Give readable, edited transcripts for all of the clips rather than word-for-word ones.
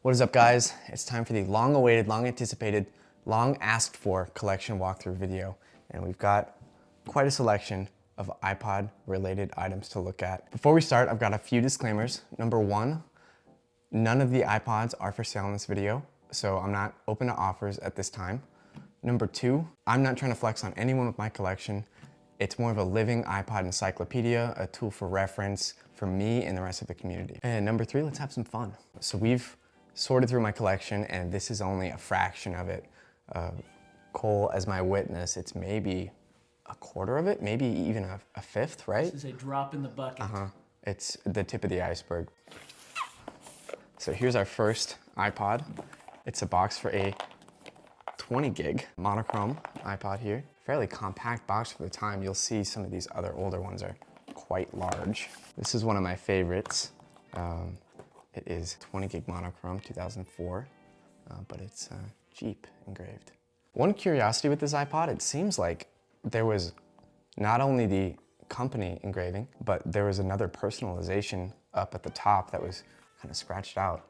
What is up, guys? It's time for the long-awaited, long-anticipated, long-asked-for collection walkthrough video. And we've got quite a selection of iPod-related items to look at. Before we start, I've got a few disclaimers. Number one, none of the iPods are for sale in this video, so I'm not open to offers at this time. Number two, I'm not trying to flex on anyone with my collection. It's more of a living iPod encyclopedia, a tool for reference for me and the rest of the community. And number three, let's have some fun. So we've sorted through my collection, and this is only a fraction of it. Cole, as my witness, it's maybe a quarter of it, maybe even a fifth, right? This is a drop in the bucket. It's the tip of the iceberg. So here's our first iPod. It's a box for a 20 gig monochrome iPod here. Fairly compact box for the time. You'll see some of these other older ones are quite large. This is one of my favorites. It is 20 gig monochrome, 2004, but it's Jeep engraved. One curiosity with this iPod, it seems like there was not only the company engraving, but there was another personalization up at the top that was kind of scratched out.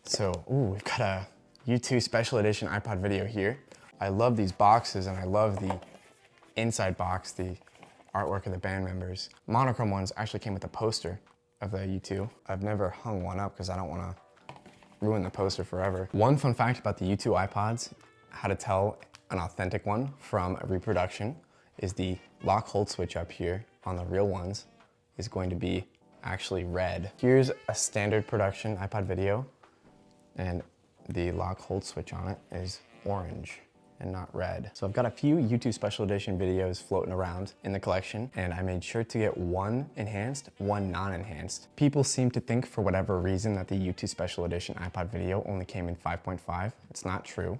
So, we've got a U2 special edition iPod video here. I love these boxes, and I love the inside box, the artwork of the band members. Monochrome ones actually came with a poster of the U2. I've never hung one up because I don't want to ruin the poster forever. One fun fact about the U2 iPods, how to tell an authentic one from a reproduction, is the lock hold switch up here on the real ones is going to be actually red. Here's a standard production iPod video, and the lock hold switch on it is orange and not red. So I've got a few U2 special edition videos floating around in the collection, and I made sure to get one enhanced, one non-enhanced. People seem to think, for whatever reason, that the U2 special edition iPod video only came in 5.5. It's not true.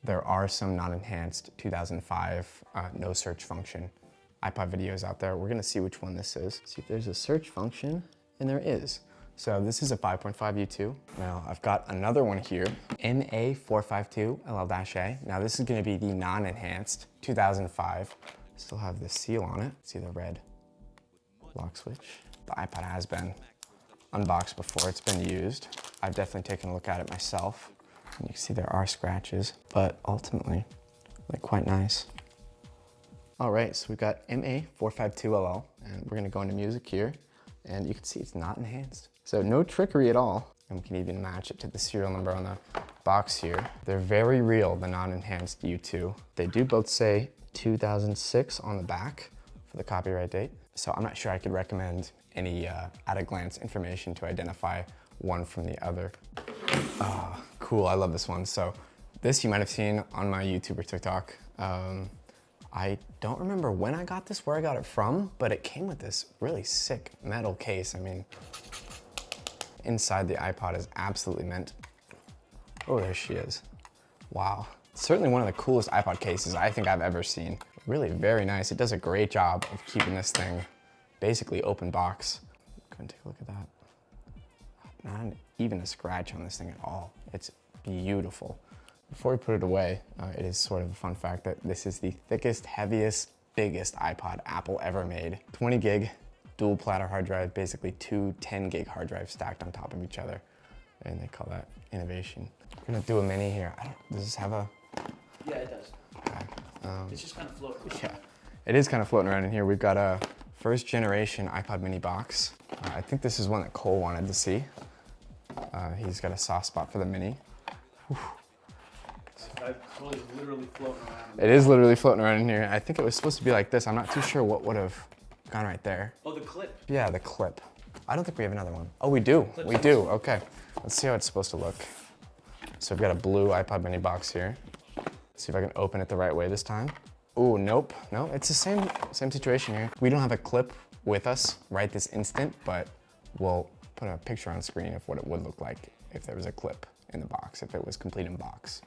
There are some non-enhanced 2005 no search function iPod videos out there. We're gonna see which one this is. See if there's a search function, and there is. So this is a 5.5 U2. Now I've got another one here, MA452LL-A. Now this is gonna be the non-enhanced 2005. Still have the seal on it. See the red lock switch. The iPod has been unboxed before, it's been used. I've definitely taken a look at it myself. And you can see there are scratches, but ultimately, like, quite nice. All right, so we've got MA452LL, and we're gonna go into music here, and you can see it's not enhanced. So no trickery at all. And we can even match it to the serial number on the box here. They're very real, the non-enhanced U2. They do both say 2006 on the back for the copyright date. So I'm not sure I could recommend any at-a-glance information to identify one from the other. Oh, cool, I love this one. So this you might have seen on my YouTube or TikTok. I don't remember when I got this, where I got it from, but it came with this really sick metal case. I mean, inside the iPod is absolutely mint. Oh, there she is. Wow. Certainly one of the coolest iPod cases I think I've ever seen. Really very nice. It does a great job of keeping this thing basically open box. Go and take a look at that. Not even a scratch on this thing at all. It's beautiful. Before we put it away, it is sort of a fun fact that this is the thickest, heaviest, biggest iPod Apple ever made. 20 gig, dual platter hard drive, basically two 10 gig hard drives stacked on top of each other. And they call that innovation. We're gonna do a mini here. Does this have a? Yeah, it does. Okay. It's just kind of floating around. Yeah, it is kind of floating around in here. We've got a first generation iPod mini box. I think this is one that Cole wanted to see. He's got a soft spot for the mini. It's literally floating around. It is literally floating around in here. I think it was supposed to be like this. I'm not too sure what would have gone right there. Oh, the clip. Yeah, the clip. I don't think we have another one. Oh, we do. We do. Okay. Let's see how it's supposed to look. So we've got a blue iPod mini box here. See if I can open it the right way this time. Ooh, nope. No, it's the same situation here. We don't have a clip with us right this instant, but we'll put a picture on screen of what it would look like if there was a clip in the box, if it was complete in box.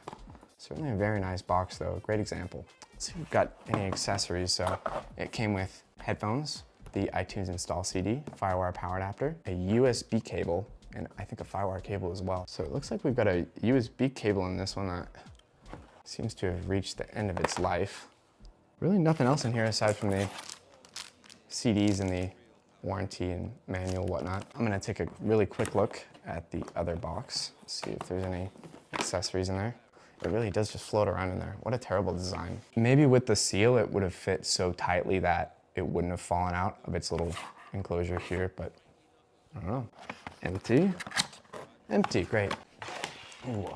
Certainly a very nice box though, great example. Let's see if we've got any accessories. So it came with headphones, the iTunes install CD, Firewire power adapter, a USB cable, and I think a Firewire cable as well. So it looks like we've got a USB cable in this one that seems to have reached the end of its life. Really nothing else in here aside from the CDs and the warranty and manual, whatnot. I'm gonna take a really quick look at the other box, see if there's any accessories in there. It really does just float around in there. What a terrible design. Maybe with the seal, it would have fit so tightly that it wouldn't have fallen out of its little enclosure here, but I don't know. Empty, empty, great. Ooh.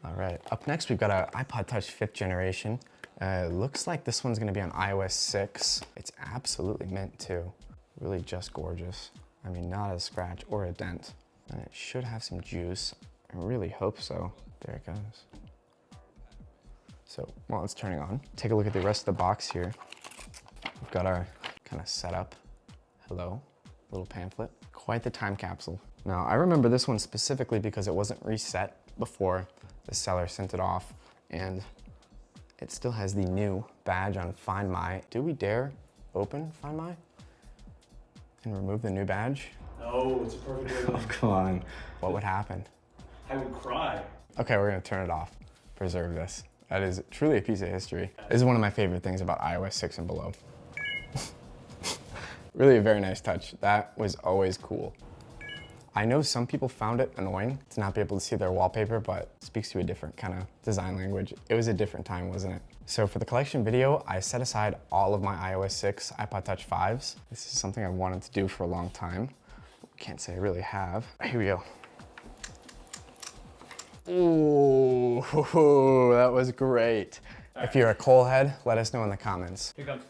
All right, up next we've got an iPod Touch 5th generation. Looks like this one's gonna be on iOS 6. It's absolutely mint too. Really just gorgeous. I mean, not a scratch or a dent. And it should have some juice. I really hope so. There it goes. So while it's turning on, take a look at the rest of the box here. We've got our kind of setup. Hello, little pamphlet. Quite the time capsule. Now, I remember this one specifically because it wasn't reset before the seller sent it off, and it still has the new badge on Find My. Do we dare open Find My and remove the new badge? No, it's a perfect way. Oh, come on. What would happen? I would cry. Okay, we're gonna turn it off. Preserve this. That is truly a piece of history. This is one of my favorite things about iOS 6 and below. Really a very nice touch. That was always cool. I know some people found it annoying to not be able to see their wallpaper, but it speaks to a different kind of design language. It was a different time, wasn't it? So for the collection video, I set aside all of my iOS 6 iPod Touch 5s. This is something I wanted to do for a long time. Can't say I really have. Here we go. Ooh, that was great. If you're a Cole head, let us know in the comments. Here comes.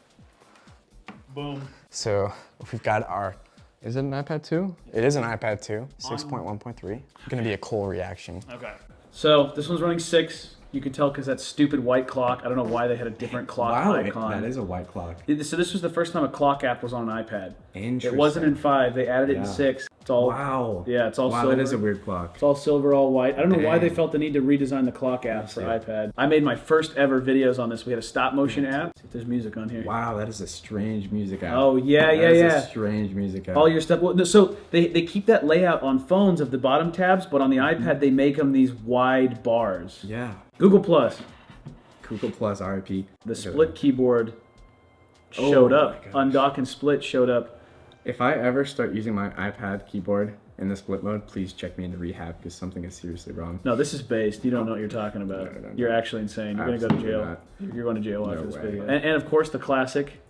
Boom. So we've got our, is it an iPad 2? It is an iPad 2, 6.1.3. Gonna be a Cole reaction. Okay. So this one's running 6. You can tell because that stupid white clock. I don't know why they had a different clock icon. That is a white clock. So this was the first time a clock app was on an iPad. Interesting. It wasn't in 5. They added it in 6. It's all wow. Yeah, it's all wow, silver. That is a weird clock. It's all silver, all white. I don't know why they Dang. felt the need to redesign the clock app for iPad. I made my first ever videos on this. We had a stop motion app. See if there's music on here. Wow, that is a strange music app. Oh yeah, That yeah, is yeah. a strange music app. All your stuff. Well, no, so they keep that layout on phones of the bottom tabs, but on the iPad they make them these wide bars. Yeah. Google Plus. Google Plus RIP. The split keyboard showed Oh up. my gosh. Undock and split showed up. If I ever start using my iPad keyboard in the split mode, please check me into rehab because something is seriously wrong. No, this is based. You don't know what you're talking about. No. You're actually insane. You're going to go to Absolutely jail. not. You're going to jail after No this way. video. And of course, the classic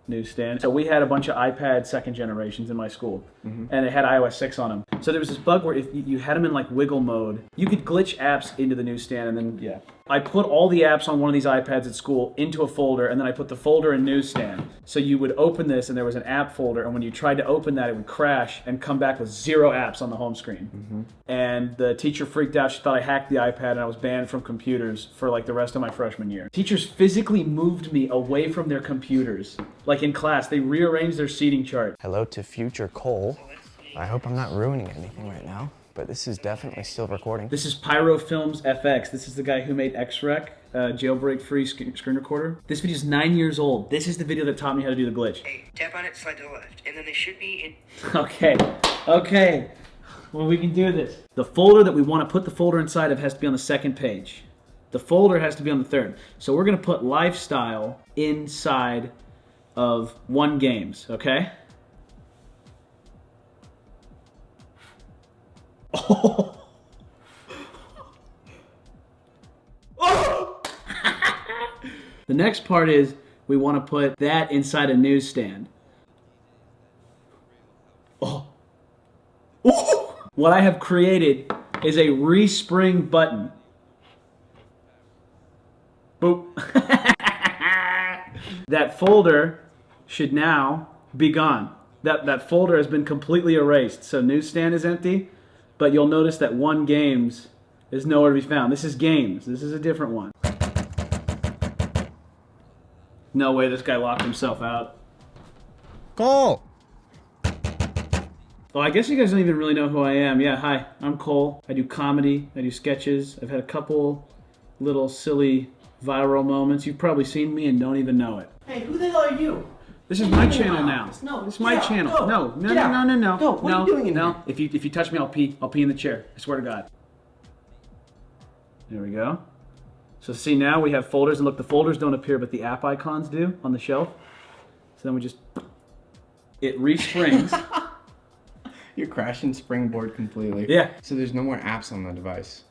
newsstand. So we had a bunch of iPad second generations in my school, and it had iOS 6 on them. So there was this bug where if you had them in like wiggle mode, you could glitch apps into the newsstand, and then, yeah. I put all the apps on one of these iPads at school into a folder, and then I put the folder in newsstand. So you would open this, and there was an app folder, and when you tried to open that, it would crash and come back with 0 apps on the home screen. And the teacher freaked out. She thought I hacked the iPad, and I was banned from computers for like the rest of my freshman year. Teachers physically moved me away from their computers. Like in class, they rearranged their seating chart. Hello to future Cole. I hope I'm not ruining anything right now, but this is definitely still recording. This is Pyro Films FX. This is the guy who made X-Rec, jailbreak-free screen recorder. This video is 9 years old. This is the video that taught me how to do the glitch. Hey, tap on it, slide to the left, and then they should be in. Okay. Well, we can do this. The folder that we want to put the folder inside of has to be on the second page. The folder has to be on the third. So we're going to put Lifestyle inside of One Games, okay? Oh! Oh! The next part is we want to put that inside a newsstand. Oh! Oh! What I have created is a respring button. Boop. That folder should now be gone. That folder has been completely erased. So newsstand is empty, but you'll notice that One Games is nowhere to be found. This is Games. This is a different one. No way this guy locked himself out. Cole! Oh, I guess you guys don't even really know who I am. Yeah, hi, I'm Cole. I do comedy, I do sketches. I've had a couple little silly viral moments. You've probably seen me and don't even know it. Hey, who the hell are you? This is my channel now. No, This is my get out. channel. Go. No. Get out. No. What are you doing in no. here? If you touch me, I'll pee. I'll pee in the chair. I swear to God. There we go. So see, now we have folders, and look, the folders don't appear, but the app icons do on the shelf. So then we just It resprings. You're crashing Springboard completely. Yeah. So there's no more apps on the device.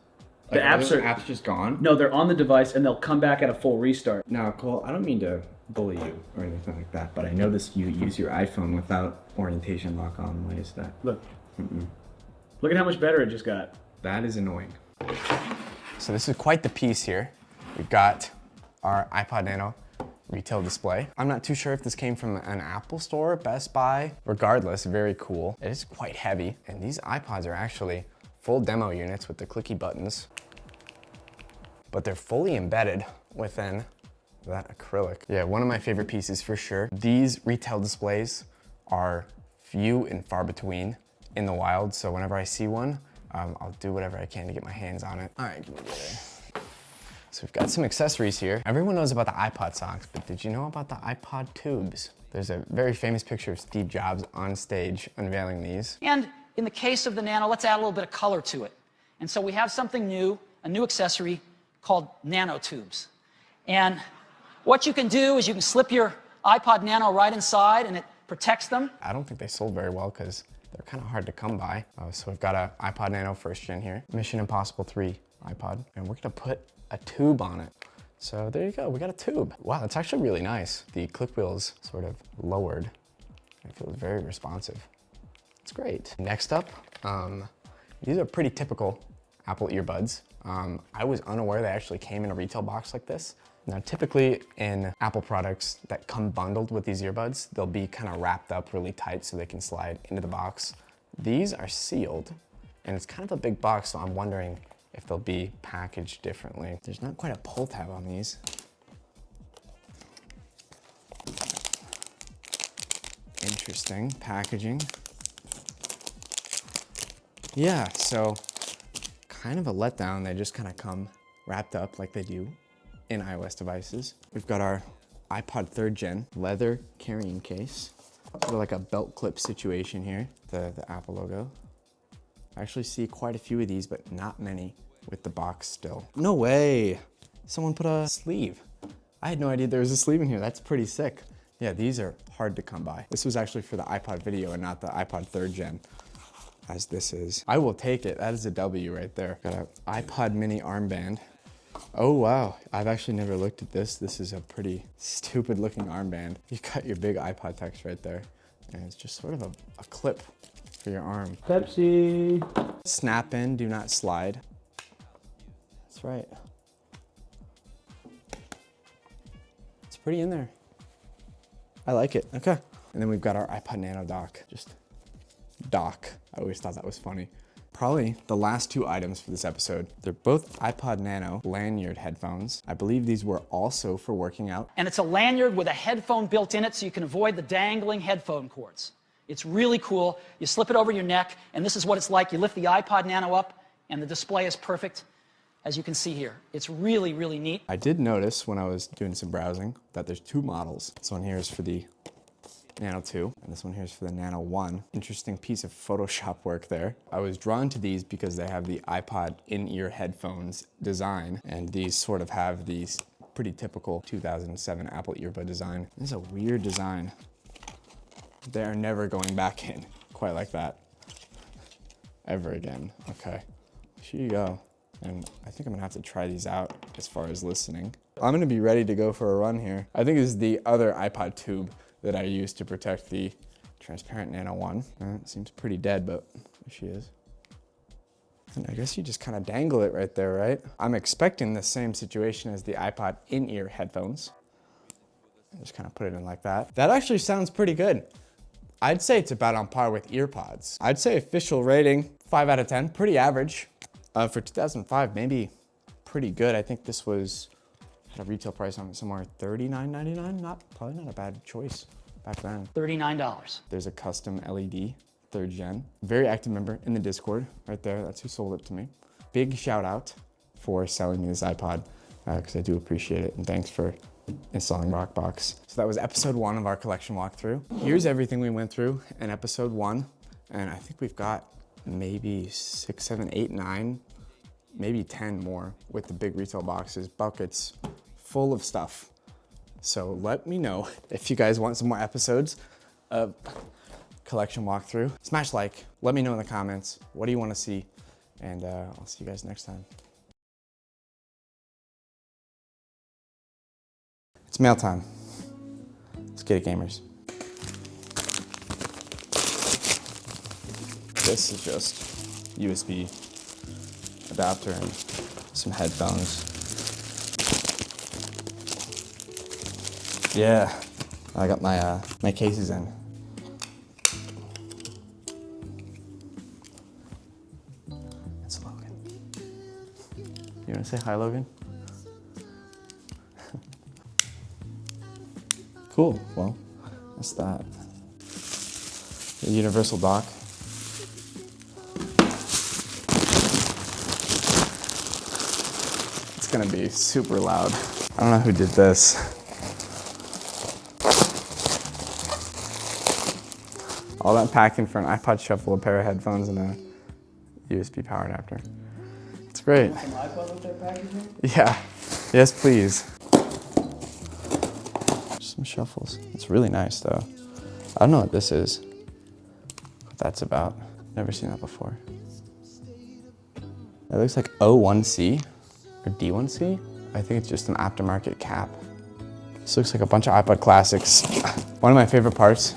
The Are apps those are apps just gone? No, they're on the device and they'll come back at a full restart. Now, Cole, I don't mean to bully you or anything like that, but I noticed you use your iPhone without orientation lock on. Why is that? Look. Look at how much better it just got. That is annoying. So this is quite the piece here. We've got our iPod Nano retail display. I'm not too sure if this came from an Apple store, Best Buy. Regardless, very cool. It is quite heavy, and these iPods are actually full demo units with the clicky buttons, but they're fully embedded within that acrylic. Yeah, one of my favorite pieces for sure. These retail displays are few and far between in the wild, so whenever I see one, I'll do whatever I can to get my hands on it. All right, give me there. So we've got some accessories here. Everyone knows about the iPod socks, but did you know about the iPod tubes? There's a very famous picture of Steve Jobs on stage unveiling these. And in the case of the Nano, let's add a little bit of color to it. And so we have something new, a new accessory called nanotubes. And what you can do is you can slip your iPod Nano right inside and it protects them. I don't think they sold very well because they're kind of hard to come by. So we've got an iPod Nano 1st gen here, Mission Impossible 3 iPod, and we're gonna put a tube on it. So there you go, we got a tube. Wow, that's actually really nice. The click wheel's sort of lowered. It feels very responsive. It's great. Next up, these are pretty typical Apple earbuds. I was unaware they actually came in a retail box like this. Now, typically in Apple products that come bundled with these earbuds, they'll be kind of wrapped up really tight so they can slide into the box. These are sealed, and it's kind of a big box, so I'm wondering if they'll be packaged differently. There's not quite a pull tab on these. Interesting packaging. Yeah, so kind of a letdown. They just kind of come wrapped up like they do in iOS devices. We've got our iPod 3rd gen leather carrying case. Sort of like a belt clip situation here, the Apple logo. I actually see quite a few of these, but not many with the box still. No way, someone put a sleeve. I had no idea there was a sleeve in here. That's pretty sick. Yeah, these are hard to come by. This was actually for the iPod video and not the iPod 3rd gen, as this is. I will take it, that is a W right there. Got an iPod mini armband. Oh wow, I've actually never looked at this. This is a pretty stupid looking armband. You got your big iPod text right there, and it's just sort of a clip for your arm. Pepsi. Snap in, do not slide. That's right. It's pretty in there. I like it, okay. And then we've got our iPod Nano dock, just dock. I always thought that was funny. Probably the last two items for this episode. They're both iPod Nano lanyard headphones. I believe these were also for working out. And it's a lanyard with a headphone built in it so you can avoid the dangling headphone cords. It's really cool. You slip it over your neck, and this is what it's like. You lift the iPod Nano up, and the display is perfect, as you can see here. It's really, really neat. I did notice when I was doing some browsing that there's two models. This one here is for the Nano 2, and this one here is for the Nano 1. Interesting piece of Photoshop work there. I was drawn to these because they have the iPod in-ear headphones design, and these sort of have these pretty typical 2007 Apple earbud design. This is a weird design. They are never going back in quite like that ever again. Okay, here you go. And I think I'm gonna have to try these out as far as listening. I'm gonna be ready to go for a run here. I think this is the other iPod tube that I used to protect the transparent Nano 1. It seems pretty dead, but there she is. And I guess you just kind of dangle it right there, right? I'm expecting the same situation as the iPod in-ear headphones. I just kind of put it in like that. That actually sounds pretty good. I'd say it's about on par with earpods. I'd say official rating, 5 out of 10, pretty average. For 2005, maybe pretty good. I think this was, had a retail price on it somewhere $39.99. Probably not a bad choice back then. $39. There's a custom LED 3rd gen. Very active member in the Discord right there. That's who sold it to me. Big shout out for selling me this iPod because I do appreciate it, and thanks for installing Rockbox. So that was episode 1 of our collection walkthrough. Here's everything we went through in episode 1, and I think we've got maybe 6, 7, 8, 9, maybe 10 more with the big retail boxes, buckets full of stuff. So let me know if you guys want some more episodes of collection walkthrough. Smash like, let me know in the comments, what do you want to see? And I'll see you guys next time. It's mail time. Let's get it, gamers. This is just USB adapter and some headphones. Yeah, I got my my cases in. It's Logan. You wanna say hi, Logan? Cool, well, that's that. The universal dock. It's gonna be super loud. I don't know who did this. All that packing for an iPod Shuffle, a pair of headphones, and a USB power adapter. It's great. Some iPod with that packaging? Yeah, yes please. Some shuffles. It's really nice though. I don't know what this is. What that's about. Never seen that before. It looks like O1C or D1C. I think it's just an aftermarket cap. This looks like a bunch of iPod classics. One of my favorite parts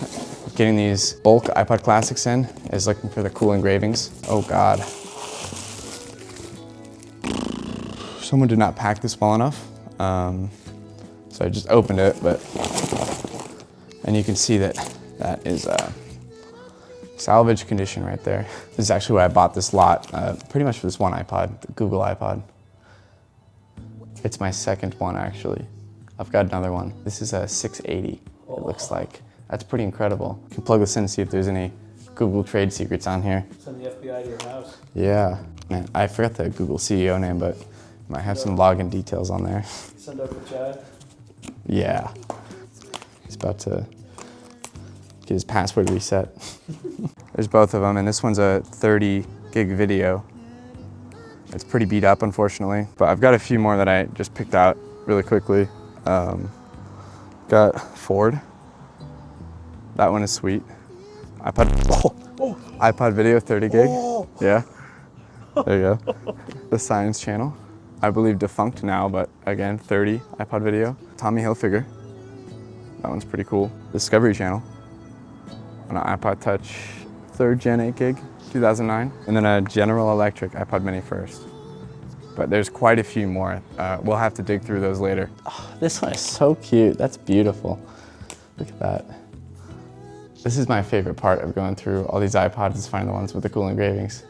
of getting these bulk iPod classics in is looking for the cool engravings. Oh God. Someone did not pack this well enough. So I just opened it, and you can see that that is salvage condition right there. This is actually why I bought this lot, pretty much for this one iPod, the Google iPod. It's my second one actually. I've got another one. This is a 680, it looks like. That's pretty incredible. You can plug this in and see if there's any Google trade secrets on here. Send the FBI to your house. Yeah, man, I forgot the Google CEO name, but might have some login details on there. Send up for Chad. Yeah. He's about to get his password reset. There's both of them, and this one's a 30 gig video. It's pretty beat up, unfortunately, but I've got a few more that I just picked out really quickly. Got Ford. That one is sweet. iPod video, 30 gig. Yeah, there you go. The Science Channel. I believe defunct now, but again, 30 iPod video. Tommy Hilfiger. That one's pretty cool. Discovery Channel. On an iPod Touch 3rd Gen 8 gig, 2009. And then a General Electric iPod Mini first. But there's quite a few more. We'll have to dig through those later. Oh, this one is so cute. That's beautiful. Look at that. This is my favorite part of going through all these iPods, is finding the ones with the cool engravings.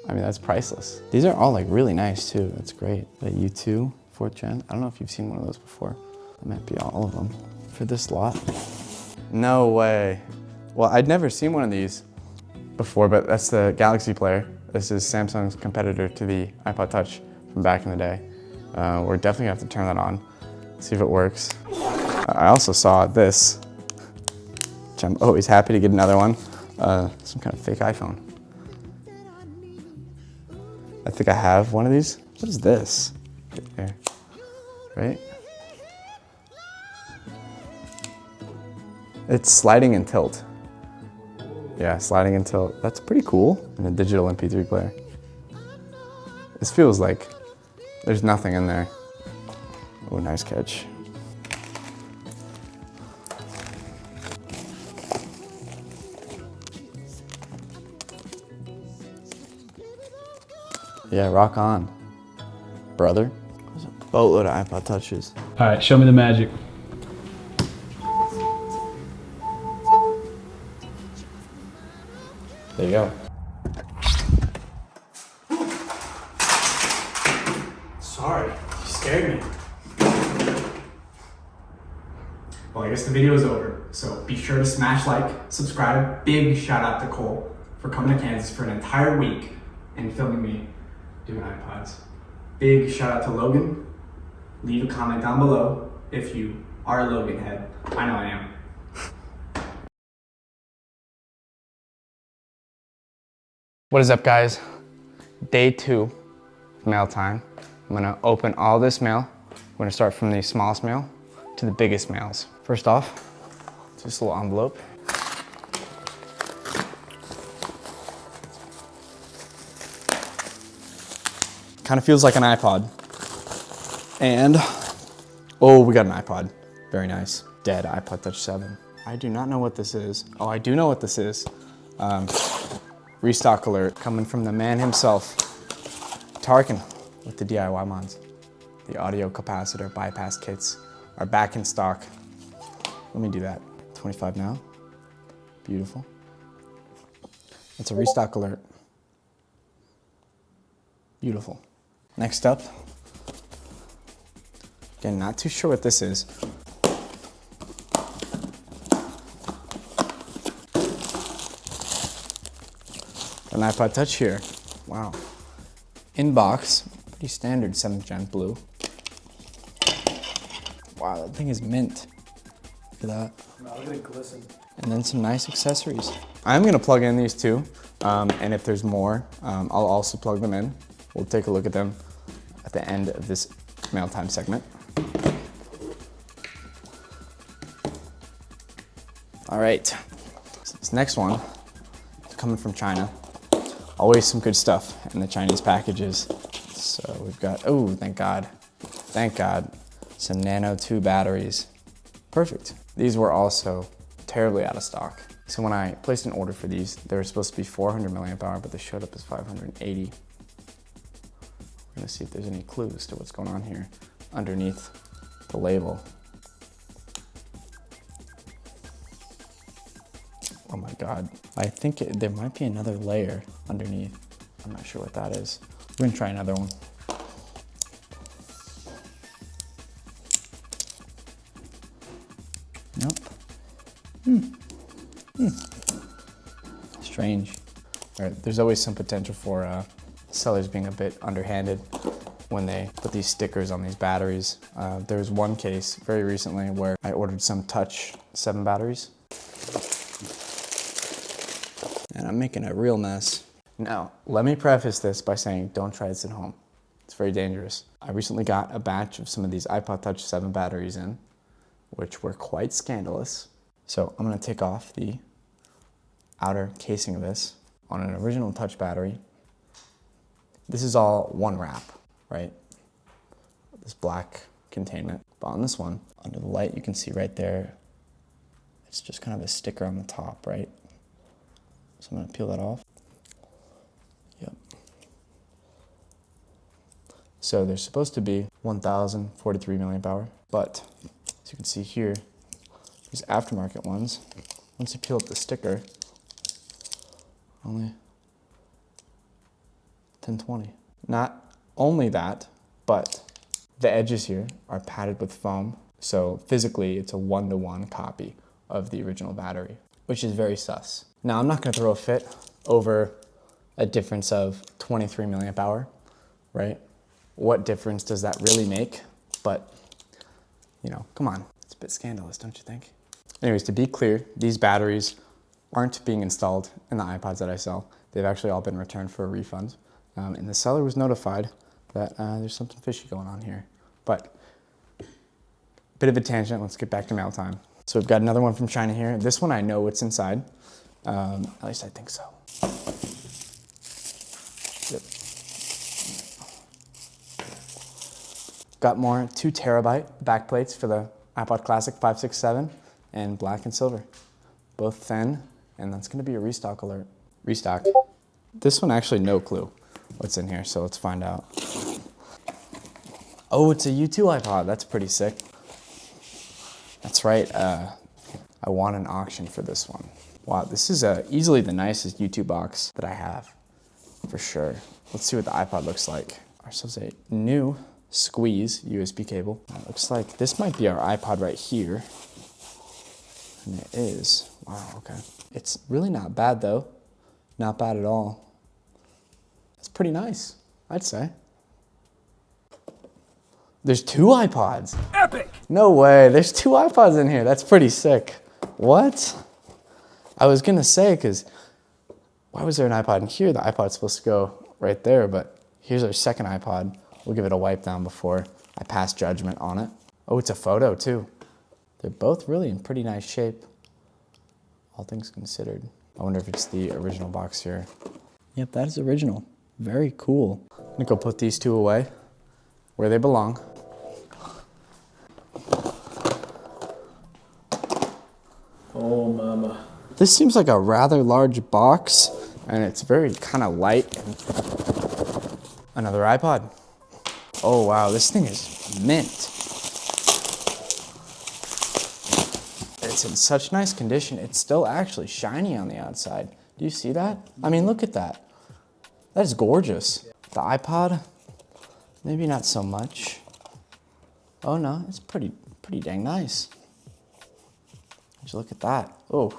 I mean, that's priceless. These are all like really nice too. That's great. The U2 4th Gen. I don't know if you've seen one of those before. That might be all of them. For this lot. No way. Well, I'd never seen one of these before, but that's the Galaxy Player. This is Samsung's competitor to the iPod Touch from back in the day. We're definitely gonna have to turn that on, see if it works. I also saw this, which I'm always happy to get another one. Some kind of fake iPhone. I think I have one of these. What is this? Right there, right? It's sliding and tilt. Yeah, sliding and tilt. That's pretty cool. And a digital MP3 player. This feels like there's nothing in there. Oh, nice catch. Yeah, rock on, brother. There's a boatload of iPod Touches. All right, show me the magic. There you go. Sorry, you scared me. Well, I guess the video is over, so be sure to smash like, subscribe. Big shout out to Cole for coming to Kansas for an entire week and filming me doing iPods. Big shout out to Logan. Leave a comment down below if you are a Logan head. I know I am. What is up, guys? Day 2, mail time. I'm gonna open all this mail. We're gonna start from the smallest mail to the biggest mails. First off, just a little envelope. Kind of feels like an iPod. And, oh, we got an iPod. Very nice. Dead iPod Touch 7. I do not know what this is. Oh, I do know what this is. Restock alert coming from the man himself, Tarkin, with the DIY mods. The audio capacitor bypass kits are back in stock. Let me do that. 25 now. Beautiful. It's a restock alert. Beautiful. Next up, again, not too sure what this is. An iPod Touch here. Wow. In box, pretty standard 7th gen blue. Wow, that thing is mint. Look at that. Wow, look at it glisten. And then some nice accessories. I'm gonna plug in these two, and if there's more, I'll also plug them in. We'll take a look at them at the end of this mail time segment. All right, so this next one is coming from China. Always some good stuff in the Chinese packages. So we've got, oh, thank God, some Nano 2 batteries. Perfect. These were also terribly out of stock. So when I placed an order for these, they were supposed to be 400 milliamp hour, but they showed up as 580. We're gonna see if there's any clues to what's going on here underneath the label. Oh my God. I think there might be another layer underneath. I'm not sure what that is. We're gonna try another one. Nope. Strange. All right, there's always some potential for sellers being a bit underhanded when they put these stickers on these batteries. There was one case very recently where I ordered some Touch 7 batteries. And I'm making a real mess. Now, let me preface this by saying don't try this at home. It's very dangerous. I recently got a batch of some of these iPod Touch 7 batteries in, which were quite scandalous. So I'm gonna take off the outer casing of this on an original Touch battery. This is all one wrap, right? This black containment. But on this one, under the light, you can see right there, it's just kind of a sticker on the top, right? So I'm gonna peel that off. Yep. So there's supposed to be 1043 milliamp hour, but as you can see here, these aftermarket ones, once you peel up the sticker, only 1020. Not only that, but the edges here are padded with foam. So physically it's a 1-to-1 copy of the original battery, which is very sus. Now I'm not gonna throw a fit over a difference of 23 milliamp hour, right? What difference does that really make? But, you know, come on, it's a bit scandalous, don't you think? Anyways, to be clear, these batteries aren't being installed in the iPods that I sell. They've actually all been returned for a refund. And the seller was notified that there's something fishy going on here. But, bit of a tangent, let's get back to mail time. So we've got another one from China here. This one I know what's inside. At least I think so. Yep. Got more 2 terabyte backplates for the iPod Classic 567 and black and silver. Both thin, and that's gonna be a restock alert. Restock. This one actually no clue what's in here, so let's find out. Oh, it's a U2 iPod, that's pretty sick. That's right, I won an auction for this one. Wow, this is easily the nicest U2 box that I have, for sure. Let's see what the iPod looks like. Ourselves a new squeeze USB cable. It looks like this might be our iPod right here. And it is. Wow, okay. It's really not bad though. Not bad at all. It's pretty nice, I'd say. There's 2 iPods. Epic! No way, there's 2 iPods in here. That's pretty sick. What? I was gonna say, because why was there an iPod in here? The iPod's supposed to go right there, but here's our second iPod. We'll give it a wipe down before I pass judgment on it. Oh, it's a photo too. They're both really in pretty nice shape, all things considered. I wonder if it's the original box here. Yep, that is original. Very cool. gonna go put these two away where they belong. Oh, mama. This seems like a rather large box, and it's very kind of light. Another iPod. Oh wow, this thing is mint. It's in such nice condition. It's still actually shiny on the outside. Do you see that? I mean, look at that. That is gorgeous. The iPod, maybe not so much. Oh no, it's pretty dang nice. Just look at that. Oh,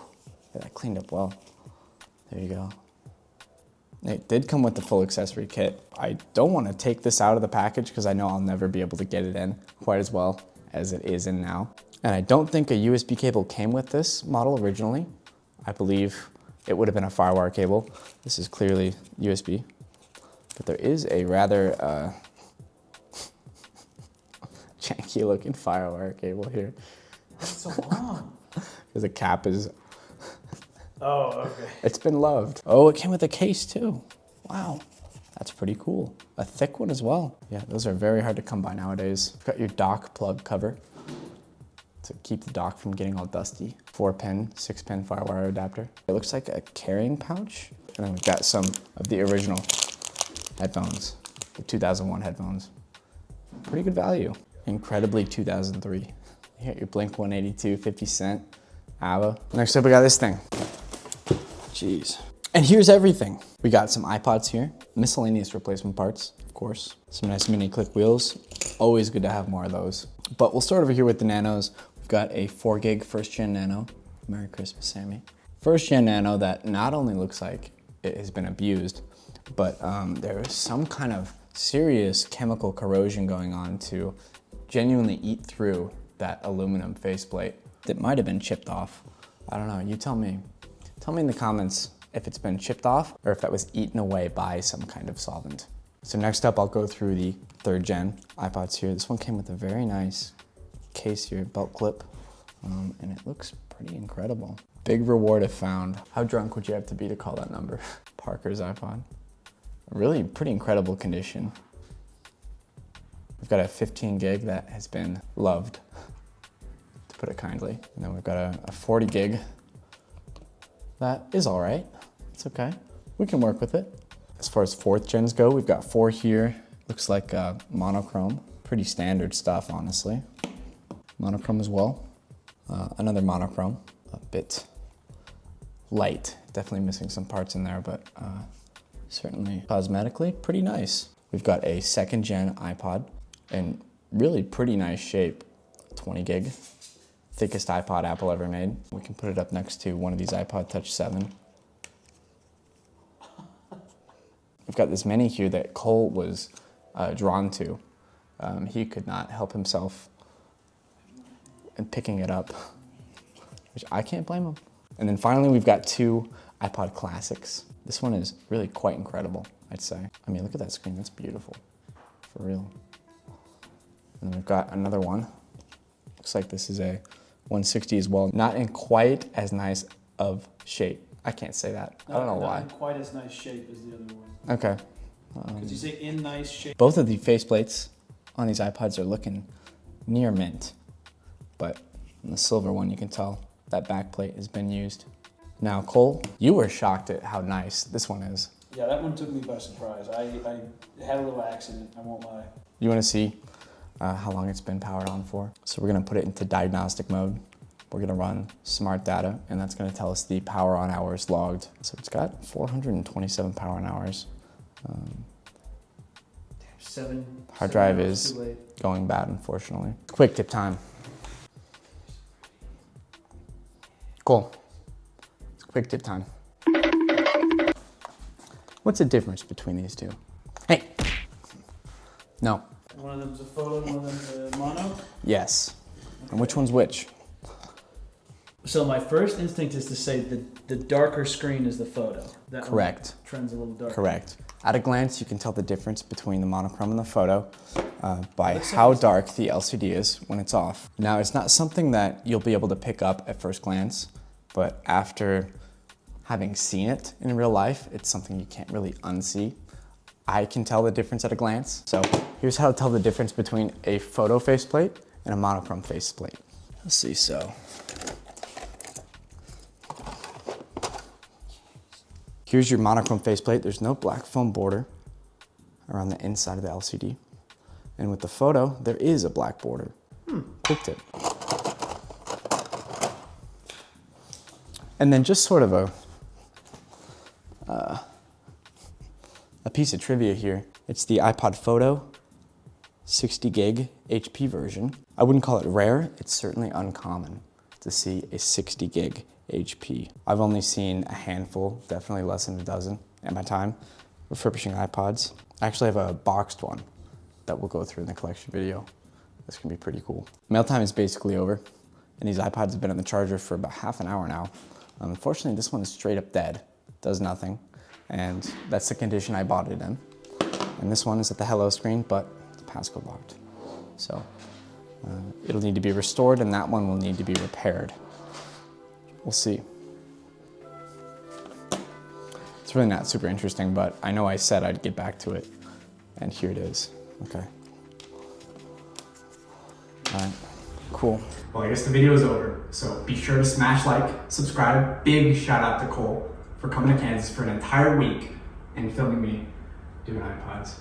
yeah, that cleaned up well. There you go. It did come with the full accessory kit. I don't want to take this out of the package because I know I'll never be able to get it in quite as well as it is in now. And I don't think a USB cable came with this model originally. I believe it would have been a FireWire cable. This is clearly USB. But there is a rather janky looking FireWire cable here. That's so long. Because the cap is, Oh, okay. it's been loved. Oh, it came with a case too. Wow, that's pretty cool. A thick one as well. Yeah, those are very hard to come by nowadays. You've got your dock plug cover to keep the dock from getting all dusty. 4-pin, 6-pin FireWire adapter. It looks like a carrying pouch. And then we've got some of the original headphones, the 2001 headphones. Pretty good value. Incredibly 2003. You got your Blink 182, 50 Cent, ABBA. Next up, we got this thing. Jeez. And here's everything. We got some iPods here, miscellaneous replacement parts, of course. Some nice mini click wheels. Always good to have more of those. But we'll start over here with the Nanos. We've got a 4 gig first gen Nano. Merry Christmas, Sammy. First gen Nano that not only looks like it has been abused, but there is some kind of serious chemical corrosion going on to genuinely eat through that aluminum faceplate that might have been chipped off. I don't know, you tell me. Tell me in the comments if it's been chipped off or if that was eaten away by some kind of solvent. So next up, I'll go through the 3rd gen iPods here. This one came with a very nice case here, belt clip, and it looks pretty incredible. Big reward if found. How drunk would you have to be to call that number? Parker's iPod. Really pretty incredible condition. We've got a 15 gig that has been loved, to put it kindly. And then we've got a 40 gig that is all right. It's okay. We can work with it. As far as 4th gens go, we've got 4 here. Looks like monochrome. Pretty standard stuff, honestly. Monochrome as well. Another monochrome, a bit light. Definitely missing some parts in there, but certainly cosmetically pretty nice. We've got a 2nd gen iPod in really pretty nice shape, 20 gig. Thickest iPod Apple ever made. We can put it up next to one of these iPod Touch 7. We've got this mini here that Cole was drawn to. He could not help himself in picking it up, which I can't blame him. And then finally, we've got 2 iPod Classics. This one is really quite incredible, I'd say. I mean, look at that screen, that's beautiful, for real. And then we've got another one. Looks like this is a 160 as well. Not in quite as nice of shape. I can't say that. I don't know why. Not in quite as nice shape as the other one. Okay. Because you say in nice shape. Both of the faceplates on these iPods are looking near mint, but on the silver one, you can tell that back plate has been used. Now, Cole, you were shocked at how nice this one is. Yeah, that one took me by surprise. I had a little accident, I won't lie. You want to see how long it's been powered on for? So we're going to put it into diagnostic mode. We're going to run smart data, and that's going to tell us the power on hours logged. So it's got 427 power on hours. Hard drive is going bad, unfortunately. Quick tip time. Cool. It's quick tip time. What's the difference between these two? Hey. No. One of them's a photo, one of them's a mono? Yes. And which one's which? So my first instinct is to say the darker screen is the photo. That Correct. one trend's a little darker. Correct. At a glance, you can tell the difference between the monochrome and the photo by how dark the LCD is when it's off. Now, it's not something that you'll be able to pick up at first glance, but after having seen it in real life, it's something you can't really unsee. I can tell the difference at a glance. So here's how to tell the difference between a photo faceplate and a monochrome faceplate. Let's see, so. Here's your monochrome faceplate. There's no black foam border around the inside of the LCD. And with the photo, there is a black border. Quick tip. And then just sort of a piece of trivia here. It's the iPod Photo 60 gig HP version. I wouldn't call it rare, it's certainly uncommon to see a 60 gig HP. I've only seen a handful, definitely less than a dozen at my time, refurbishing iPods. I actually have a boxed one that we'll go through in the collection video. This can be pretty cool. Mail time is basically over, and these iPods have been on the charger for about half an hour now. Unfortunately, this one is straight up dead, does nothing, and that's the condition I bought it in. And this one is at the hello screen, but it's passcode locked. So it'll need to be restored, and that one will need to be repaired. We'll see. It's really not super interesting, but I know I said I'd get back to it, and here it is. Okay. All right, cool. Well, I guess the video is over, so be sure to smash like, subscribe. Big shout out to Cole for coming to Kansas for an entire week and filming me doing iPods.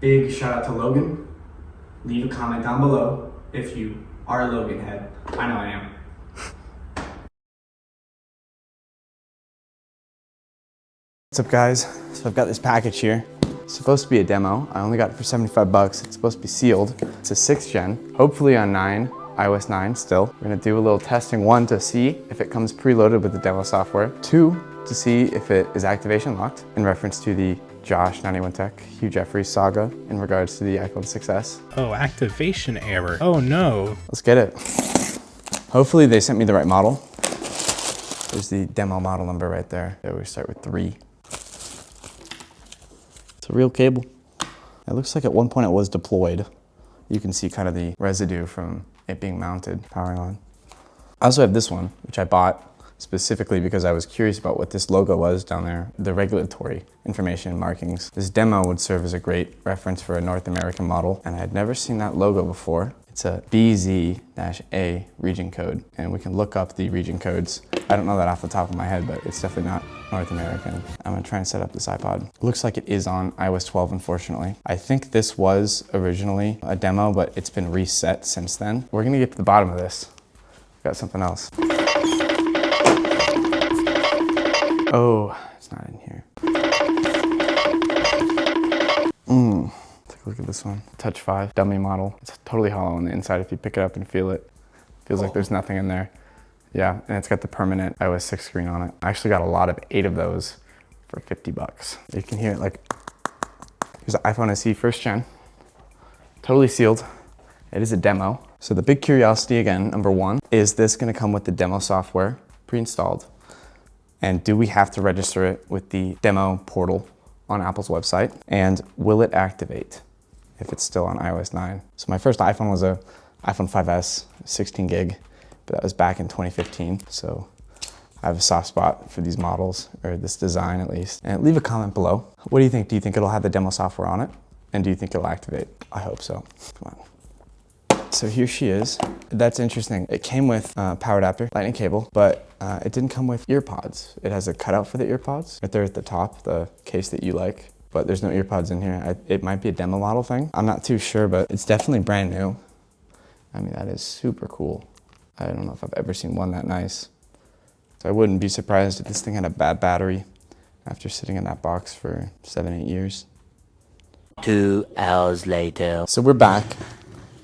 Big shout out to Logan. Leave a comment down below if you are a Logan head. I know I am. What's up, guys? So I've got this package here. It's supposed to be a demo. I only got it for 75 bucks. It's supposed to be sealed. It's a 6th gen, hopefully on iOS 9 still. We're gonna do a little testing. 1, to see if it comes preloaded with the demo software. 2, to see if it is activation locked in reference to the Josh 91 Tech, Hugh Jeffries saga in regards to the iPhone 6s. Oh, activation error. Oh no. Let's get it. Hopefully they sent me the right model. There's the demo model number right there. They always start with 3. It's a real cable. It looks like at one point it was deployed. You can see kind of the residue from it being mounted, powering on. I also have this one, which I bought specifically because I was curious about what this logo was down there, the regulatory information and markings. This demo would serve as a great reference for a North American model, and I had never seen that logo before. It's a BZ-A region code, and we can look up the region codes. I don't know that off the top of my head, but it's definitely not North American. I'm gonna try and set up this iPod. It looks like it is on iOS 12, unfortunately. I think this was originally a demo, but it's been reset since then. We're gonna get to the bottom of this. Got something else. Oh, it's not in here. Take a look at this one. Touch 5, dummy model. It's totally hollow on the inside if you pick it up and feel it. Feels like there's nothing in there. Yeah, and it's got the permanent iOS 6 screen on it. I actually got a lot of 8 of those for 50 bucks. You can hear it like, here's the iPhone SE 1st gen. Totally sealed. It is a demo. So the big curiosity again, number 1, is this gonna come with the demo software pre-installed? And do we have to register it with the demo portal on Apple's website? And will it activate if it's still on iOS 9? So my first iPhone was a iPhone 5S, 16 gig, but that was back in 2015. So I have a soft spot for these models, or this design at least. And leave a comment below. What do you think? Do you think it'll have the demo software on it? And do you think it'll activate? I hope so. Come on. So here she is. That's interesting. It came with a power adapter, lightning cable, but it didn't come with ear pods. It has a cutout for the ear pods right there at the top, the case that you like, but there's no ear pods in here. It might be a demo model thing. I'm not too sure, but it's definitely brand new. I mean, that is super cool. I don't know if I've ever seen one that nice. So I wouldn't be surprised if this thing had a bad battery after sitting in that box for 7-8 years. 2 hours later. So we're back.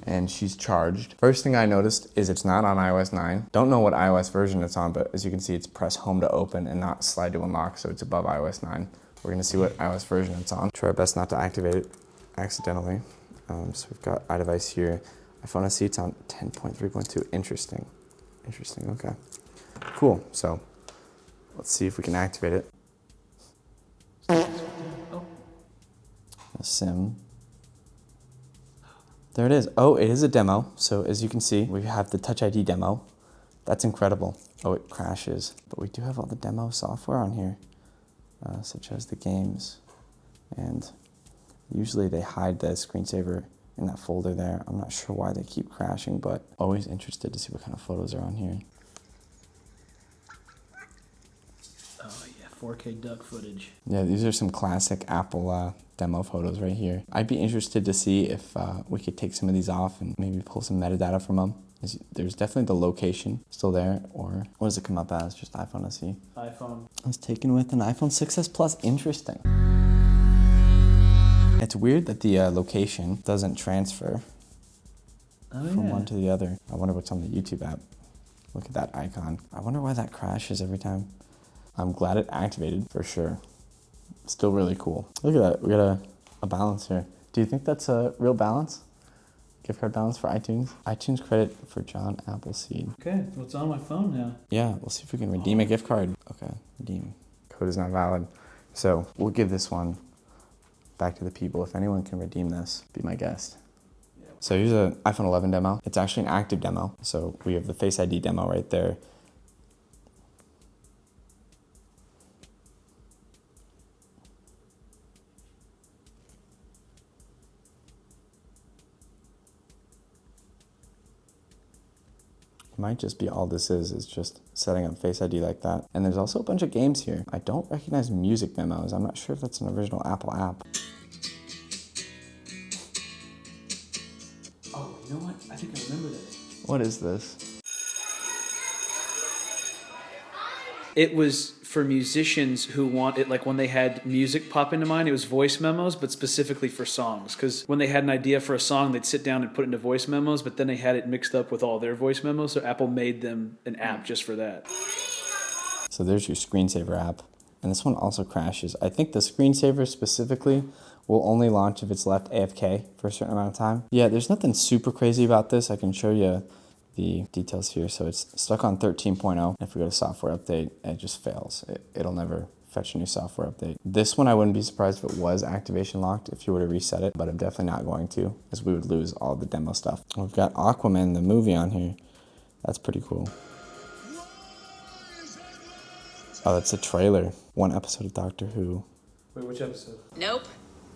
And she's charged. First thing I noticed is it's not on iOS 9. Don't know what iOS version it's on, but as you can see, it's press home to open and not slide to unlock, so it's above iOS 9. We're gonna see what iOS version it's on. Try our best not to activate it accidentally. So we've got iDevice here. iPhone SE, it's on 10.3.2. Interesting, okay. Cool, so let's see if we can activate it. A SIM. There it is. Oh, it is a demo. So as you can see, we have the Touch ID demo. That's incredible. Oh, it crashes. But we do have all the demo software on here, such as the games and Usually they hide the screensaver in that folder there. I'm not sure why they keep crashing, but always interested to see what kind of photos are on here. Oh yeah, 4K duck footage. Yeah, these are some classic Apple demo photos right here. I'd be interested to see if we could take some of these off and maybe pull some metadata from them. There's definitely the location still there, or what does it come up as? Just iPhone SE? iPhone. It was taken with an iPhone 6s Plus. Interesting. It's weird that the location doesn't transfer from one to the other. I wonder what's on the YouTube app. Look at that icon. I wonder why that crashes every time. I'm glad it activated for sure. Still really cool. Look at that, we got a balance here. Do you think that's a real balance? Gift card balance for iTunes? iTunes credit for John Appleseed. Okay, well, it's on my phone now. Yeah, we'll see if we can redeem a gift card. Okay, redeem. Code is not valid. So we'll give this one back to the people. If anyone can redeem this, be my guest. So here's an iPhone 11 demo. It's actually an active demo. So we have the Face ID demo right there. Might just be all this is just setting up Face ID like that. And there's also a bunch of games here. I don't recognize music memos. I'm not sure if that's an original Apple app. Oh, you know what? I think I remember this. What is this? It was for musicians who wanted, like when they had music pop into mind, it was voice memos, but specifically for songs. Because when they had an idea for a song, they'd sit down and put it into voice memos, but then they had it mixed up with all their voice memos, so Apple made them an app just for that. So there's your screensaver app. And this one also crashes. I think the screensaver specifically will only launch if it's left AFK for a certain amount of time. Yeah, there's nothing super crazy about this. I can show you the details here. So it's stuck on 13.0. If we go to software update, it just fails. It'll never fetch a new software update. This one, I wouldn't be surprised if it was activation locked if you were to reset it, but I'm definitely not going to, as we would lose all the demo stuff. We've got Aquaman, the movie on here. That's pretty cool. Oh, that's a trailer. One episode of Doctor Who. Wait, which episode? Nope.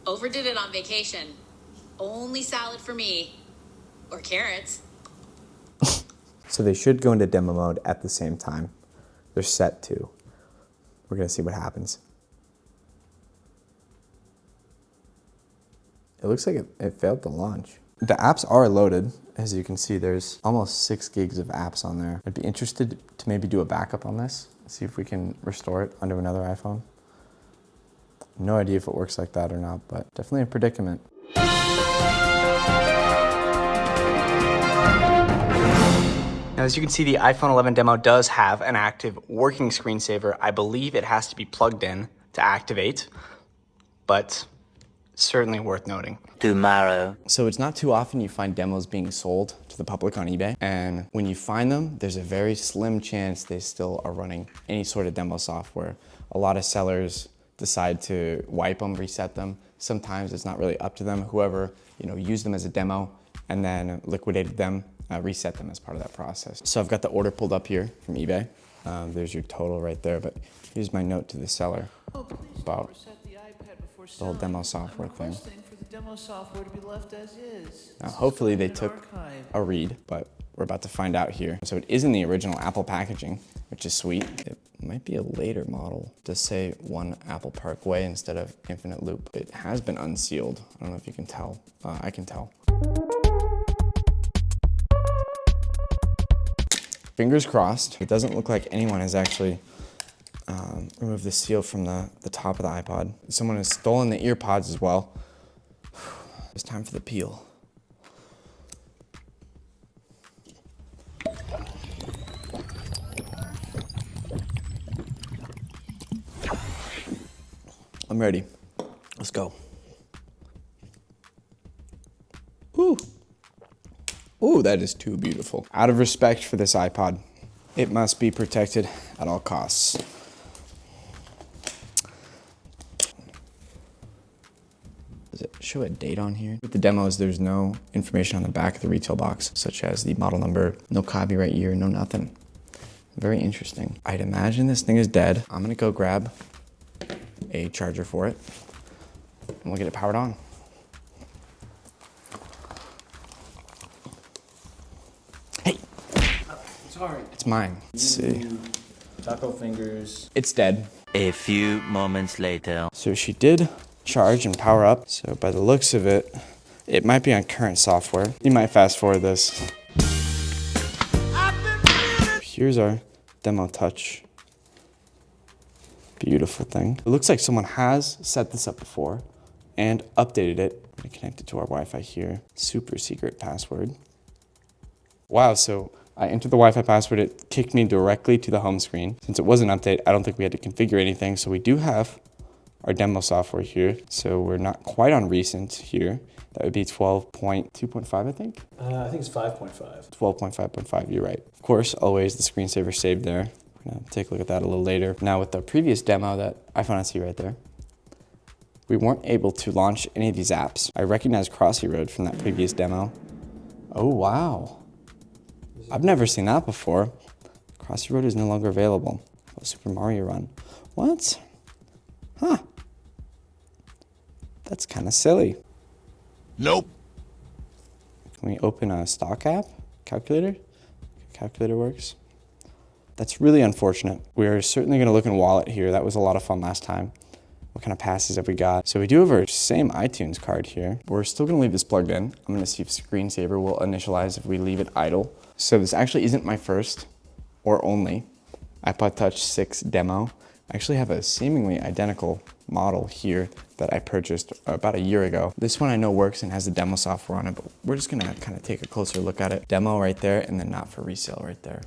Overdid it on vacation. Only salad for me. Or carrots. So they should go into demo mode at the same time. They're set to. We're gonna see what happens. It looks like it failed to launch. The apps are loaded. As you can see, there's almost 6 gigs of apps on there. I'd be interested to maybe do a backup on this, see if we can restore it onto another iPhone. No idea if it works like that or not, but definitely a predicament. Now, as you can see, the iPhone 11 demo does have an active working screensaver. I believe it has to be plugged in to activate, but certainly worth noting. Tomorrow. So it's not too often you find demos being sold to the public on eBay. And when you find them, there's a very slim chance they still are running any sort of demo software. A lot of sellers decide to wipe them, reset them. Sometimes it's not really up to them. Whoever, used them as a demo and then liquidated them, reset them as part of that process. So I've got the order pulled up here from eBay. There's your total right there, but here's my note to the seller about the whole demo software thing. For the demo software to be left as is. Now, hopefully they took a read, but we're about to find out here. So it is in the original Apple packaging, which is sweet. It might be a later model to say One Apple Parkway instead of Infinite Loop. It has been unsealed. I don't know if you can tell. I can tell. Fingers crossed. It doesn't look like anyone has actually removed the seal from the top of the iPod. Someone has stolen the ear pods as well. It's time for the peel. I'm ready. Let's go. Ooh. Ooh, that is too beautiful. Out of respect for this iPod, it must be protected at all costs. Does it show a date on here? With the demos, there's no information on the back of the retail box, such as the model number, no copyright year, no nothing. Very interesting. I'd imagine this thing is dead. I'm gonna go grab a charger for it, and we'll get it powered on. Sorry. It's mine. Let's see. Taco fingers. It's dead. A few moments later. So she did charge and power up. So by the looks of it, it might be on current software. You might fast forward this. Here's our demo touch. Beautiful thing. It looks like someone has set this up before and updated it. I'm gonna connect it to our Wi-Fi here. Super secret password. Wow, so I entered the Wi-Fi password, it kicked me directly to the home screen. Since it was an update, I don't think we had to configure anything. So we do have our demo software here. So we're not quite on recent here. That would be 12.2.5, I think. I think it's 5.5. 12.5.5, you're right. Of course, always the screensaver saved there. We're gonna take a look at that a little later. Now with the previous demo, that iPhone SE right there, we weren't able to launch any of these apps. I recognize Crossy Road from that previous demo. Oh, wow. I've never seen that before. Crossy Road is no longer available. Oh, Super Mario Run. What? Huh. That's kind of silly. Nope. Can we open a stock app? Calculator? Calculator works. That's really unfortunate. We're certainly gonna look in Wallet here. That was a lot of fun last time. What kind of passes have we got? So we do have our same iTunes card here. We're still gonna leave this plugged in. I'm gonna see if screensaver will initialize if we leave it idle. So this actually isn't my first or only iPod Touch 6 demo. I actually have a seemingly identical model here that I purchased about a year ago. This one I know works and has the demo software on it, but we're just gonna kind of take a closer look at it. Demo right there, and then not for resale right there.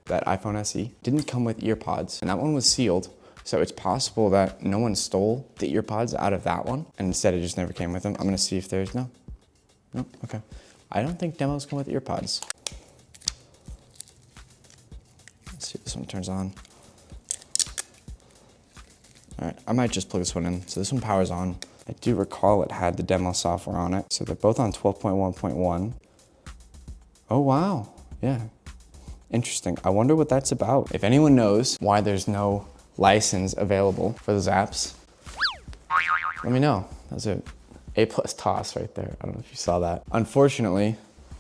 That iPhone SE didn't come with ear pods, and that one was sealed. So it's possible that no one stole the ear pods out of that one, and instead it just never came with them. I'm gonna see if there's, no, okay. I don't think demos come with ear pods. Let's see if this one turns on. All right, I might just plug this one in. So this one powers on. I do recall it had the demo software on it. So they're both on 12.1.1. Oh, wow, yeah. Interesting, I wonder what that's about. If anyone knows why there's no license available for those apps, let me know. That's a A+ toss right there. I don't know if you saw that. Unfortunately,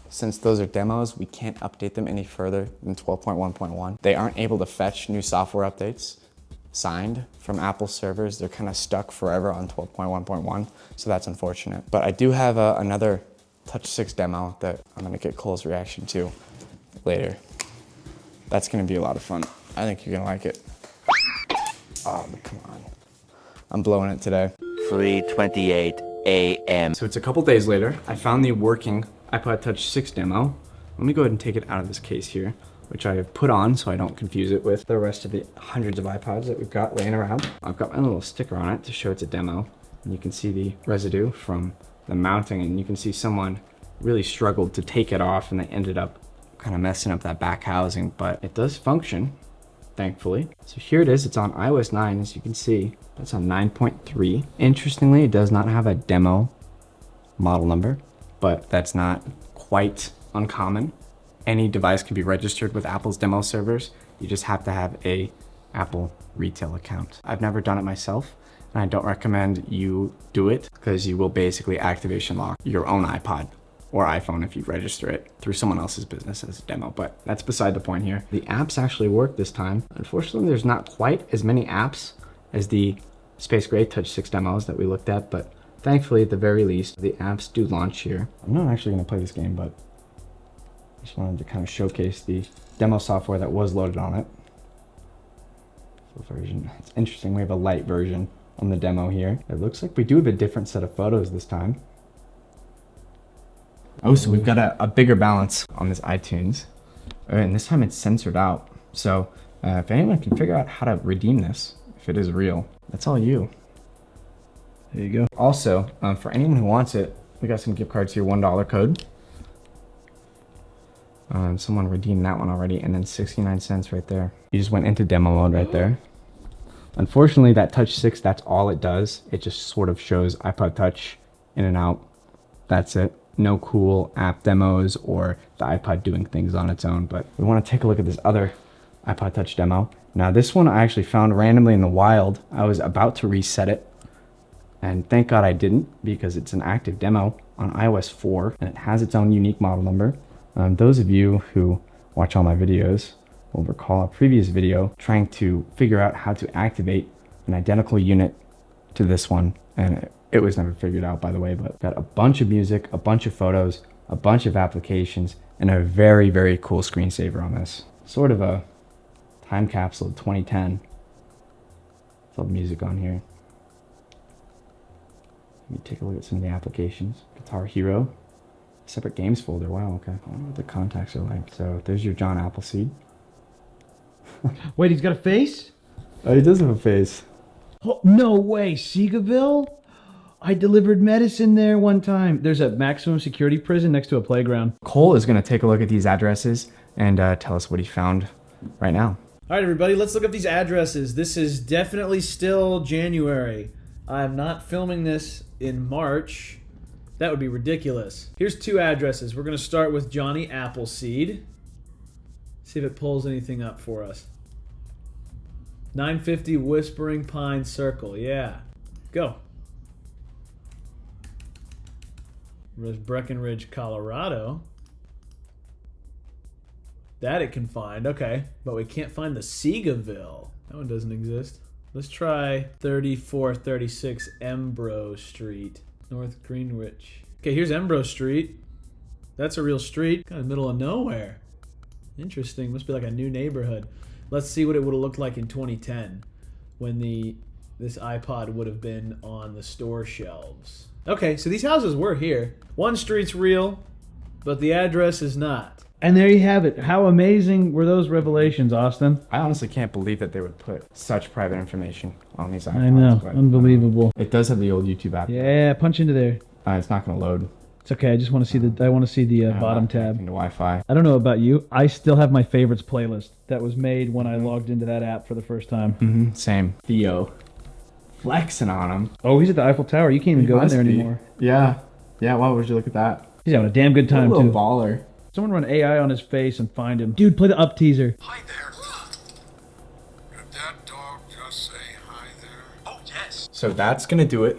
since those are demos, we can't update them any further than 12.1.1. They aren't able to fetch new software updates signed from Apple servers. They're kind of stuck forever on 12.1.1, so that's unfortunate. But I do have another Touch 6 demo that I'm gonna get Cole's reaction to later. That's gonna be a lot of fun. I think you're gonna like it. Oh, come on. I'm blowing it today. 3:28 a.m. So it's a couple days later. I found the working iPod Touch 6 demo. Let me go ahead and take it out of this case here, which I have put on so I don't confuse it with the rest of the hundreds of iPods that we've got laying around. I've got my little sticker on it to show it's a demo. And you can see the residue from the mounting, and you can see someone really struggled to take it off and they ended up kind of messing up that back housing, but it does function, thankfully. So here it is, it's on iOS 9, as you can see. That's on 9.3. Interestingly, it does not have a demo model number, but that's not quite uncommon. Any device can be registered with Apple's demo servers. You just have to have a Apple retail account. I've never done it myself, and I don't recommend you do it because you will basically activation lock your own iPod or iPhone if you register it through someone else's business as a demo, but that's beside the point here. The apps actually work this time. Unfortunately, there's not quite as many apps as the Space Gray Touch 6 demos that we looked at, but thankfully, at the very least, the apps do launch here. I'm not actually gonna play this game, but I just wanted to kind of showcase the demo software that was loaded on it. Full version. It's interesting, we have a light version on the demo here. It looks like we do have a different set of photos this time. Oh, so we've got a bigger balance on this iTunes. And this time it's censored out. So if anyone can figure out how to redeem this, if it is real, that's all you. There you go. Also, for anyone who wants it, we got some gift cards here, $1 code. Someone redeemed that one already, and then 69 cents right there. You just went into demo mode right there. Unfortunately, that Touch 6, that's all it does. It just sort of shows iPod Touch in and out. That's it. No cool app demos or the iPod doing things on its own, but we want to take a look at this other iPod Touch demo. Now this one I actually found randomly in the wild. I was about to reset it, and thank God I didn't, because it's an active demo on iOS 4 and it has its own unique model number. Those of you who watch all my videos will recall a previous video trying to figure out how to activate an identical unit to this one, and it was never figured out, by the way, but got a bunch of music, a bunch of photos, a bunch of applications, and a very, very cool screensaver on this. Sort of a time capsule of 2010. It's all the music on here. Let me take a look at some of the applications. Guitar Hero. Separate games folder. Wow, okay. I wonder what the contacts are like. So there's your John Appleseed. Wait, he's got a face? Oh, he does have a face. Oh, no way, Seagaville? I delivered medicine there one time. There's a maximum security prison next to a playground. Cole is going to take a look at these addresses and tell us what he found right now. All right, everybody, let's look up these addresses. This is definitely still January. I'm not filming this in March. That would be ridiculous. Here's 2 addresses. We're going to start with Johnny Appleseed. See if it pulls anything up for us. 950 Whispering Pine Circle. Yeah. Go. There's Breckenridge, Colorado. That it can find. Okay. But we can't find the Seagaville. That one doesn't exist. Let's try 3436 Embro Street, North Greenwich. Okay, here's Embro Street. That's a real street. Kind of middle of nowhere. Interesting. Must be like a new neighborhood. Let's see what it would have looked like in 2010 when this iPod would have been on the store shelves. Okay, so these houses were here. One street's real, but the address is not. And there you have it. How amazing were those revelations, Austin? I honestly can't believe that they would put such private information on these iPods. I know. But, Unbelievable. it does have the old YouTube app. Yeah, punch into there. It's not going to load. It's okay. I just want to see the bottom tab. Into Wi-Fi. I don't know about you. I still have my favorites playlist that was made when I logged into that app for the first time. Same. Theo. Flexing on him. Oh, he's at the Eiffel Tower. You can't even go in there anymore. Yeah. Yeah, wow, would you look at that? He's having a damn good time, A little too. baller. Someone run AI on his face and find him. Dude, play the up teaser. Hi there. Did that dog just say hi there? Oh, yes. So that's going to do it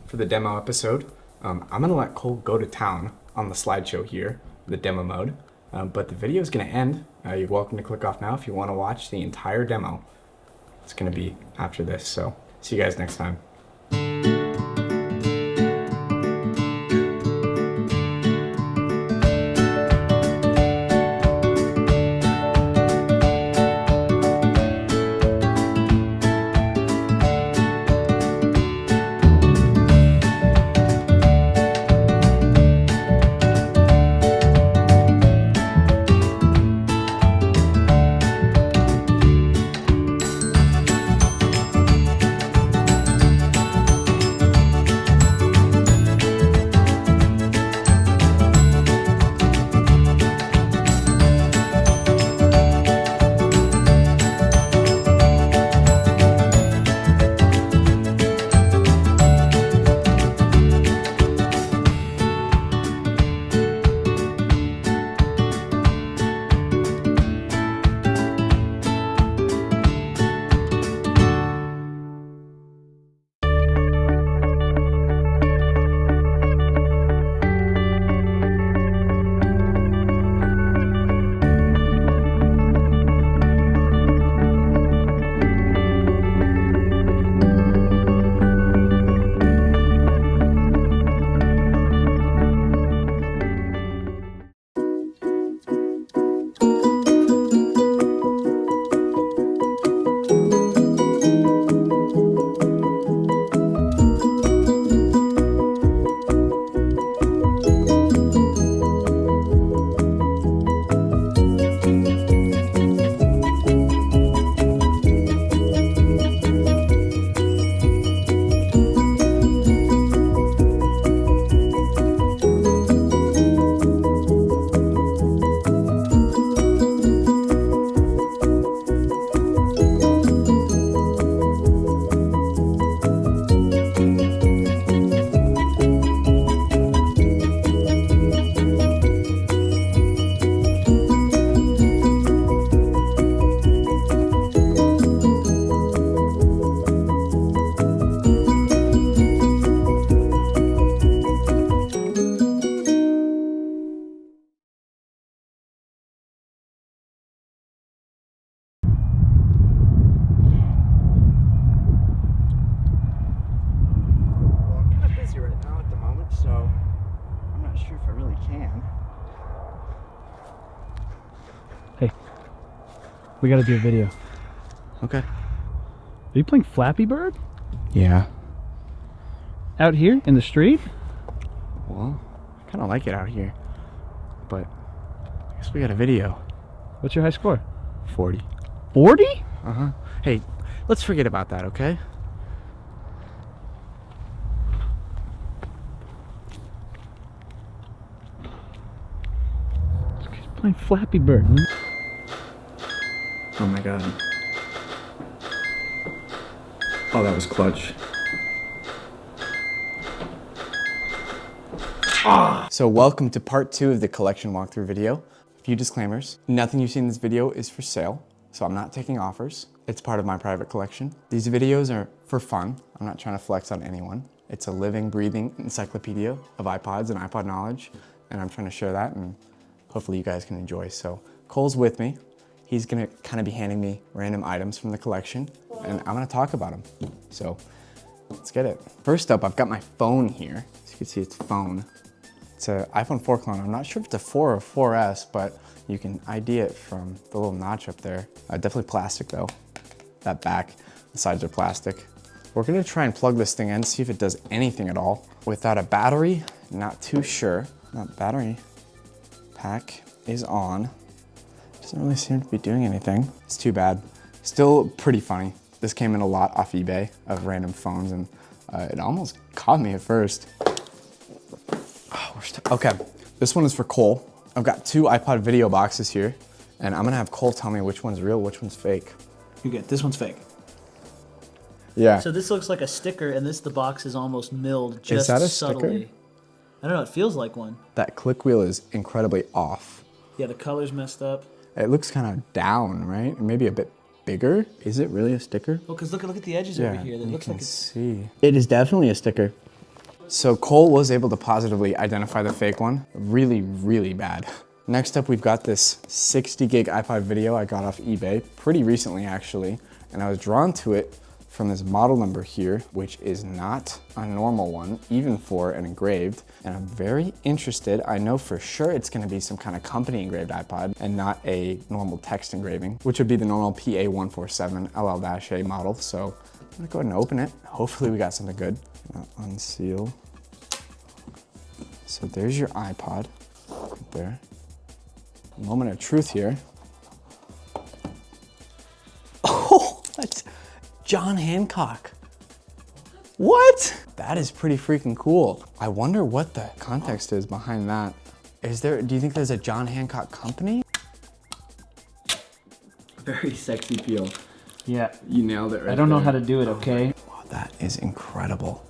for the demo episode. I'm going to let Cole go to town on the slideshow here, the demo mode. But the video is going to end. You're welcome to click off now if you want to watch the entire demo. It's going to be after this, so see you guys next time. We gotta do a video. Okay. Are you playing Flappy Bird? Yeah. Out here in the street? Well, I kind of like it out here, but I guess we got a video. What's your high score? 40. 40? Uh-huh. Hey, let's forget about that, okay? He's playing Flappy Bird. Oh my god. Oh, that was clutch. So welcome to part 2 of the collection walkthrough video. A few disclaimers. Nothing you see in this video is for sale, so I'm not taking offers. It's part of my private collection. These videos are for fun. I'm not trying to flex on anyone. It's a living, breathing encyclopedia of iPods and iPod knowledge, and I'm trying to share that, and hopefully you guys can enjoy. So Cole's with me. He's gonna kind of be handing me random items from the collection, and I'm gonna talk about them. So let's get it. First up, I've got my phone here. As you can see, it's phone. It's an iPhone 4 clone. I'm not sure if it's a 4 or 4S, but you can ID it from the little notch up there. Definitely plastic though. That back, the sides are plastic. We're gonna try and plug this thing in, see if it does anything at all. Without a battery, not too sure. That battery pack is on. Doesn't really seem to be doing anything. It's too bad. Still pretty funny. This came in a lot off eBay of random phones, and it almost caught me at first. Okay, this one is for Cole. I've got 2 iPod video boxes here, and I'm gonna have Cole tell me which one's real, which one's fake. You get this one's fake. Yeah. So this looks like a sticker, and the box is almost milled just Is that a subtly. sticker? I don't know. It feels like one. That click wheel is incredibly off. Yeah, the color's messed up. It looks kind of down, right? Maybe a bit bigger. Is it really a sticker? Well, because look at the edges over here. That you looks can like it's. see. It is definitely a sticker. So Cole was able to positively identify the fake one. Really, really bad. Next up, we've got this 60 gig iPod video I got off eBay pretty recently actually, and I was drawn to it from this model number here, which is not a normal one, even for an engraved. And I'm very interested. I know for sure it's gonna be some kind of company engraved iPod and not a normal text engraving, which would be the normal PA147 LL-A model. So I'm gonna go ahead and open it. Hopefully we got something good. Unseal. So there's your iPod right there. Moment of truth here. Oh, that's John Hancock. What? That is pretty freaking cool. I wonder what the context is behind that. Do you think there's a John Hancock company? Very sexy feel. Yeah, you nailed it right I don't know there. how to do it, okay? Wow, that is incredible.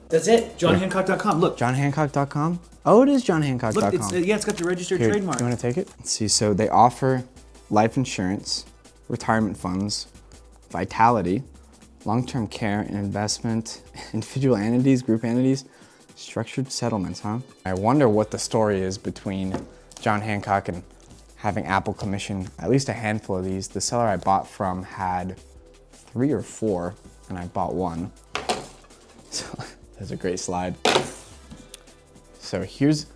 That's it. JohnHancock.com. Look. JohnHancock.com? Oh, it is JohnHancock.com. Look, it's got the registered Here, trademark. You wanna take it? Let's see, so they offer life insurance, retirement funds, vitality, long-term care and investment, individual entities, group entities, structured settlements, huh? I wonder what the story is between John Hancock and having Apple commission at least a handful of these. The seller I bought from had 3 or 4, and I bought 1. So that's a great slide. So here's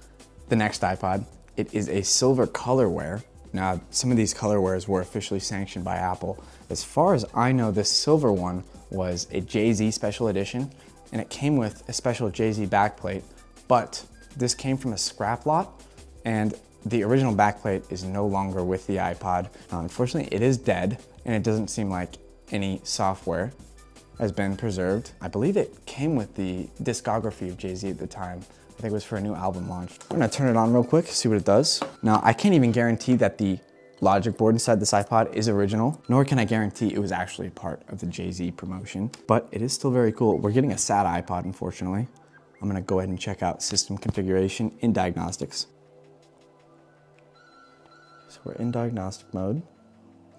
the next iPod. It is a silver colorware. Now, some of these colorwares were officially sanctioned by Apple. As far as I know, this silver one was a Jay-Z special edition, and it came with a special Jay-Z backplate, but this came from a scrap lot, and the original backplate is no longer with the iPod. Unfortunately, it is dead, and it doesn't seem like any software has been preserved. I believe it came with the discography of Jay-Z at the time. I think it was for a new album launch. I'm gonna turn it on real quick, see what it does. Now, I can't even guarantee that the logic board inside this iPod is original, nor can I guarantee it was actually a part of the Jay-Z promotion, but it is still very cool. We're getting a SATA iPod, unfortunately. I'm gonna go ahead and check out system configuration in diagnostics. So we're in diagnostic mode.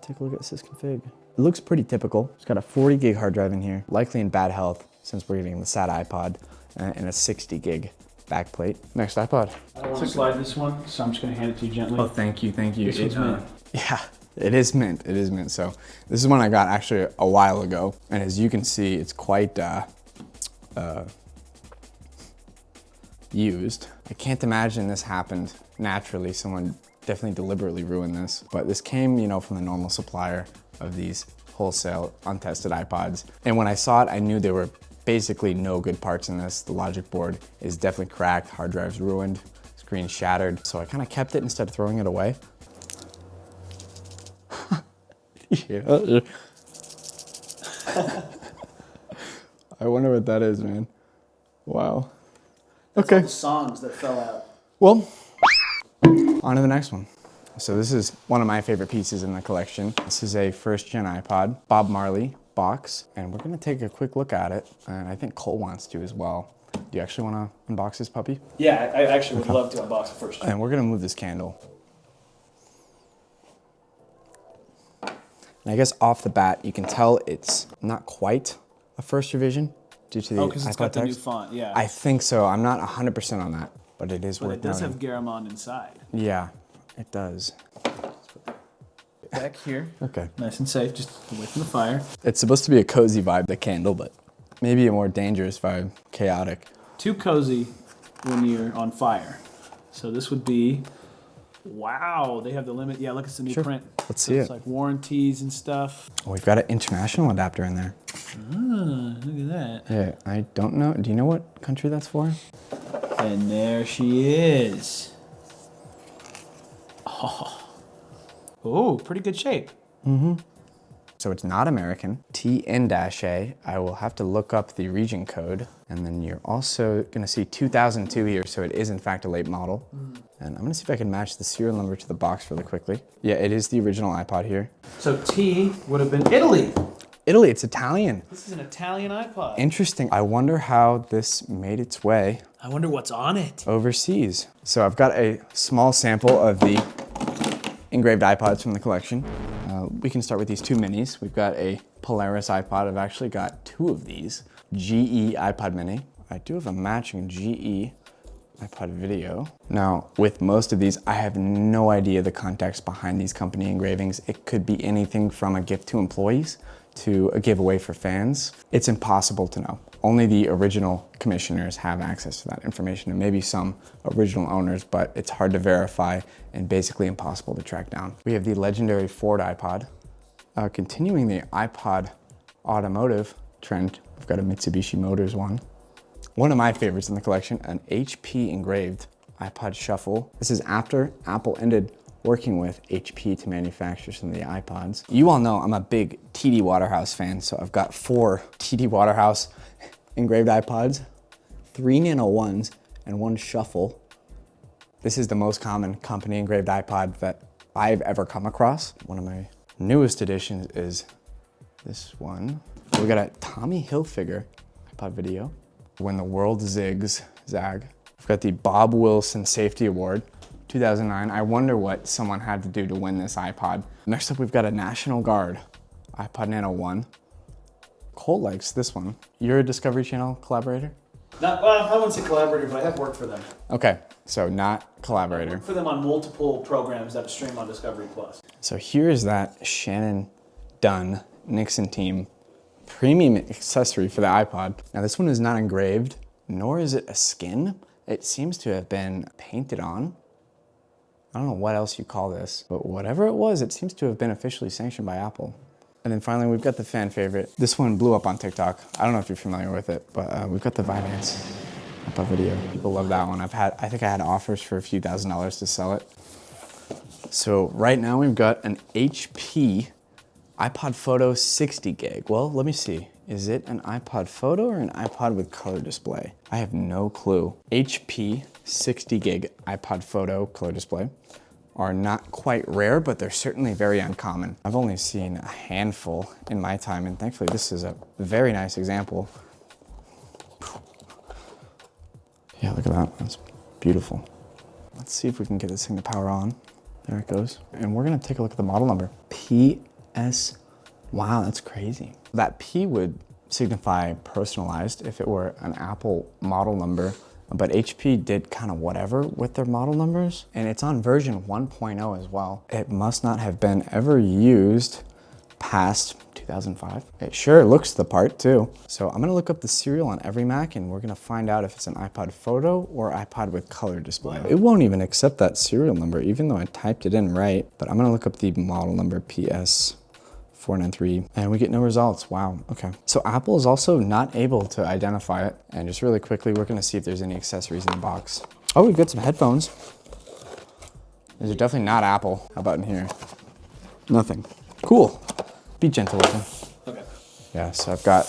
Take a look at sysconfig. It looks pretty typical. It's got a 40 gig hard drive in here, likely in bad health since we're getting the SATA iPod, and a 60 gig backplate. Next iPod. I don't want to slide this one, so I'm just going to hand it to you gently. Oh, thank you, thank you. This one's mint. Yeah, it is mint, it is mint. So this is one I got actually a while ago, and as you can see, it's quite used. I can't imagine this happened naturally. Someone definitely deliberately ruined this. But this came, you know, from the normal supplier of these wholesale untested iPods. And when I saw it, I knew there were basically no good parts in this. The logic board is definitely cracked, hard drive's ruined, screen shattered. So I kind of kept it instead of throwing it away. Yeah. I wonder what that is, man. Wow. That's all the songs that fell out. Well, on to the next one. So this is one of my favorite pieces in the collection. This is a first gen iPod, Bob Marley box, and we're gonna take a quick look at it. And I think Cole wants to as well. Do you actually wanna unbox this puppy? Yeah, I actually would love to unbox it first. And we're gonna move this candle. And I guess off the bat, you can tell it's not quite a first revision due to the because it's iPod got the new text. font, yeah. I think so. I'm not 100% on that, but it is But worth it does noting. have Garamond inside. Yeah, it does. Back here. Okay. Nice and safe, just away from the fire. It's supposed to be a cozy vibe, the candle, but maybe a more dangerous vibe, chaotic. Too cozy when you're on fire. So this would be, wow, they have the limit. Yeah, look, it's the new print. Let's So see it's it. like warranties and stuff. Oh, we've got an international adapter in there. Ah, look at that. Yeah, I don't know. Do you know what country that's for? And there she is. Oh, pretty good shape. So it's not American. TN-A. I will have to look up the region code. And then you're also gonna see 2002 here, so it is in fact a late model. And I'm gonna see if I can match the serial number to the box really quickly. Yeah, it is the original iPod here. So T would have been Italy. Italy, it's Italian. This is an Italian iPod. Interesting. I wonder how this made its way I wonder what's on it. overseas. So I've got a small sample of the engraved iPods from the collection. We can start with these two minis. We've got a Polaris iPod. I've actually got two of these. GE iPod mini. I do have a matching GE iPod video. Now, with most of these, I have no idea the context behind these company engravings. It could be anything from a gift to employees to a giveaway for fans. It's impossible to know. Only the original commissioners have access to that information, and maybe some original owners, but it's hard to verify and basically impossible to track down. We have the legendary Ford iPod. Continuing the iPod automotive trend, we've got a Mitsubishi Motors one. One of my favorites in the collection, an HP engraved iPod Shuffle. This is after Apple ended working with HP to manufacture some of the iPods. You all know I'm a big TD Waterhouse fan, so I've got 4 TD Waterhouse engraved iPods, 3 Nano 1s, and 1 Shuffle. This is the most common company engraved iPod that I've ever come across. One of my newest additions is this one. We got a Tommy Hilfiger iPod video. When the World Zigs, Zag. We've got the Bob Wilson Safety Award, 2009. I wonder what someone had to do to win this iPod. Next up, we've got a National Guard iPod Nano 1. Cole likes this one. You're a Discovery Channel collaborator? Well, I wouldn't say collaborator, but I have worked for them. Okay, so not I collaborator. worked for them on multiple programs that stream on Discovery Plus. So here's that Shannon Dunn Nixon team premium accessory for the iPod. Now this one is not engraved, nor is it a skin. It seems to have been painted on. I don't know what else you call this, but whatever it was, it seems to have been officially sanctioned by Apple. And then finally, we've got the fan favorite. This one blew up on TikTok. I don't know if you're familiar with it, but we've got the Vivance iPod video. People love that one. I think I had offers for a few $1,000s to sell it. So right now we've got an HP iPod Photo 60 gig. Well, let me see. Is it an iPod Photo or an iPod with color display? I have no clue. HP 60 gig iPod Photo color display are not quite rare, but they're certainly very uncommon. I've only seen a handful in my time, and thankfully this is a very nice example. Yeah, look at that, that's beautiful. Let's see if we can get this thing to power on. There it goes. And we're gonna take a look at the model number. PS, wow, that's crazy. That P would signify personalized if it were an Apple model number, but HP did kind of whatever with their model numbers, and it's on version 1.0 as well. It must not have been ever used past 2005. It sure looks the part too. So I'm gonna look up the serial on every Mac and we're gonna find out if it's an iPod Photo or iPod with color display. It won't even accept that serial number, even though I typed it in right. But I'm gonna look up the model number, PS493, and we get no results. Wow, okay. So Apple is also not able to identify it. And just really quickly, we're gonna see if there's any accessories in the box. Oh, we've got some headphones. These are definitely not Apple. How about in here? Nothing. Cool. Be gentle with them. Okay. Yeah, so I've got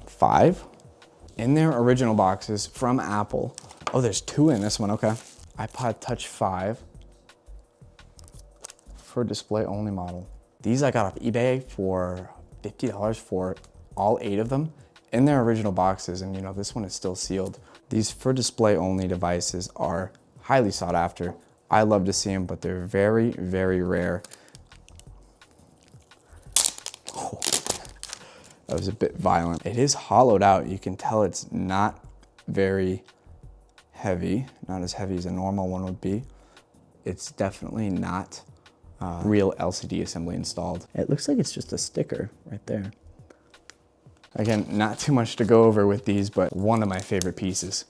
5 in their original boxes from Apple. Oh, there's 2 in this one, okay. iPod Touch 5 for display only model. These I got off eBay for $50 for all 8 of them in their original boxes, and you know, this one is still sealed. These for display only devices are highly sought after. I love to see them, but they're very, very rare. Oh, that was a bit violent. It is hollowed out. You can tell it's not very heavy, not as heavy as a normal one would be. It's definitely not real LCD assembly installed. It looks like it's just a sticker right there. Again, not too much to go over with these, but one of my favorite pieces.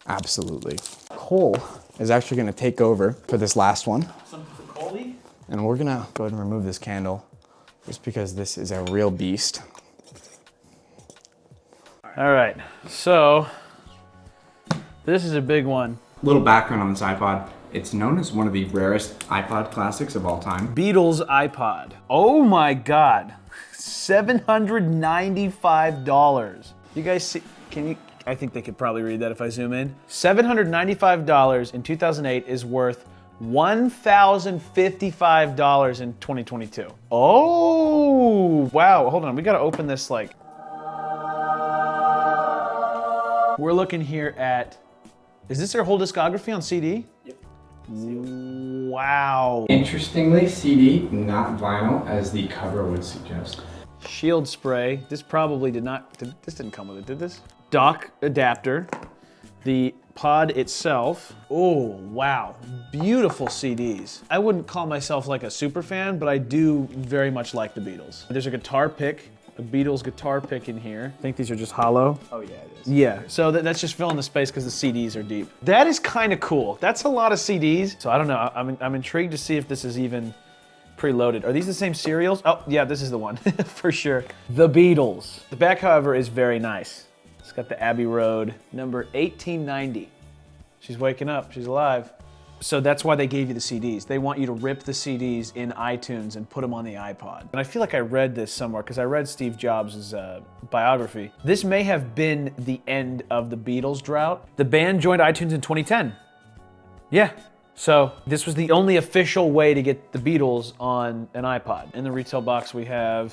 Absolutely. Cole is actually gonna take over for this last one. Something for Coley? And we're gonna go ahead and remove this candle just because this is a real beast. All right, so this is a big one. Little background on this iPod. It's known as one of the rarest iPod classics of all time. Beatles iPod. Oh my God, $795. You guys see, I think they could probably read that if I zoom in. $795 in 2008 is worth $1,055 in 2022. Oh, wow, hold on, we gotta open this like. We're looking here at, is this their whole discography on CD? Yep. Wow. Interestingly, CD, not vinyl, as the cover would suggest. Shield spray. This probably did not, this didn't come with it, did this? Dock adapter. The pod itself. Oh, wow. Beautiful CDs. I wouldn't call myself like a super fan, but I do very much like the Beatles. There's a guitar pick, a Beatles guitar pick in here. I think these are just hollow. Oh yeah, it is. Yeah, so that's just filling the space because the CDs are deep. That is kind of cool. That's a lot of CDs. So I don't know, I'm intrigued to see if this is even preloaded. Are these the same serials? Oh, yeah, this is the one, for sure. The Beatles. The back, however, is very nice. It's got the Abbey Road, number 1890. She's waking up, she's alive. So that's why they gave you the CDs. They want you to rip the CDs in iTunes and put them on the iPod. And I feel like I read this somewhere because I read Steve Jobs' biography. This may have been the end of the Beatles drought. The band joined iTunes in 2010. Yeah, so this was the only official way to get the Beatles on an iPod. In the retail box we have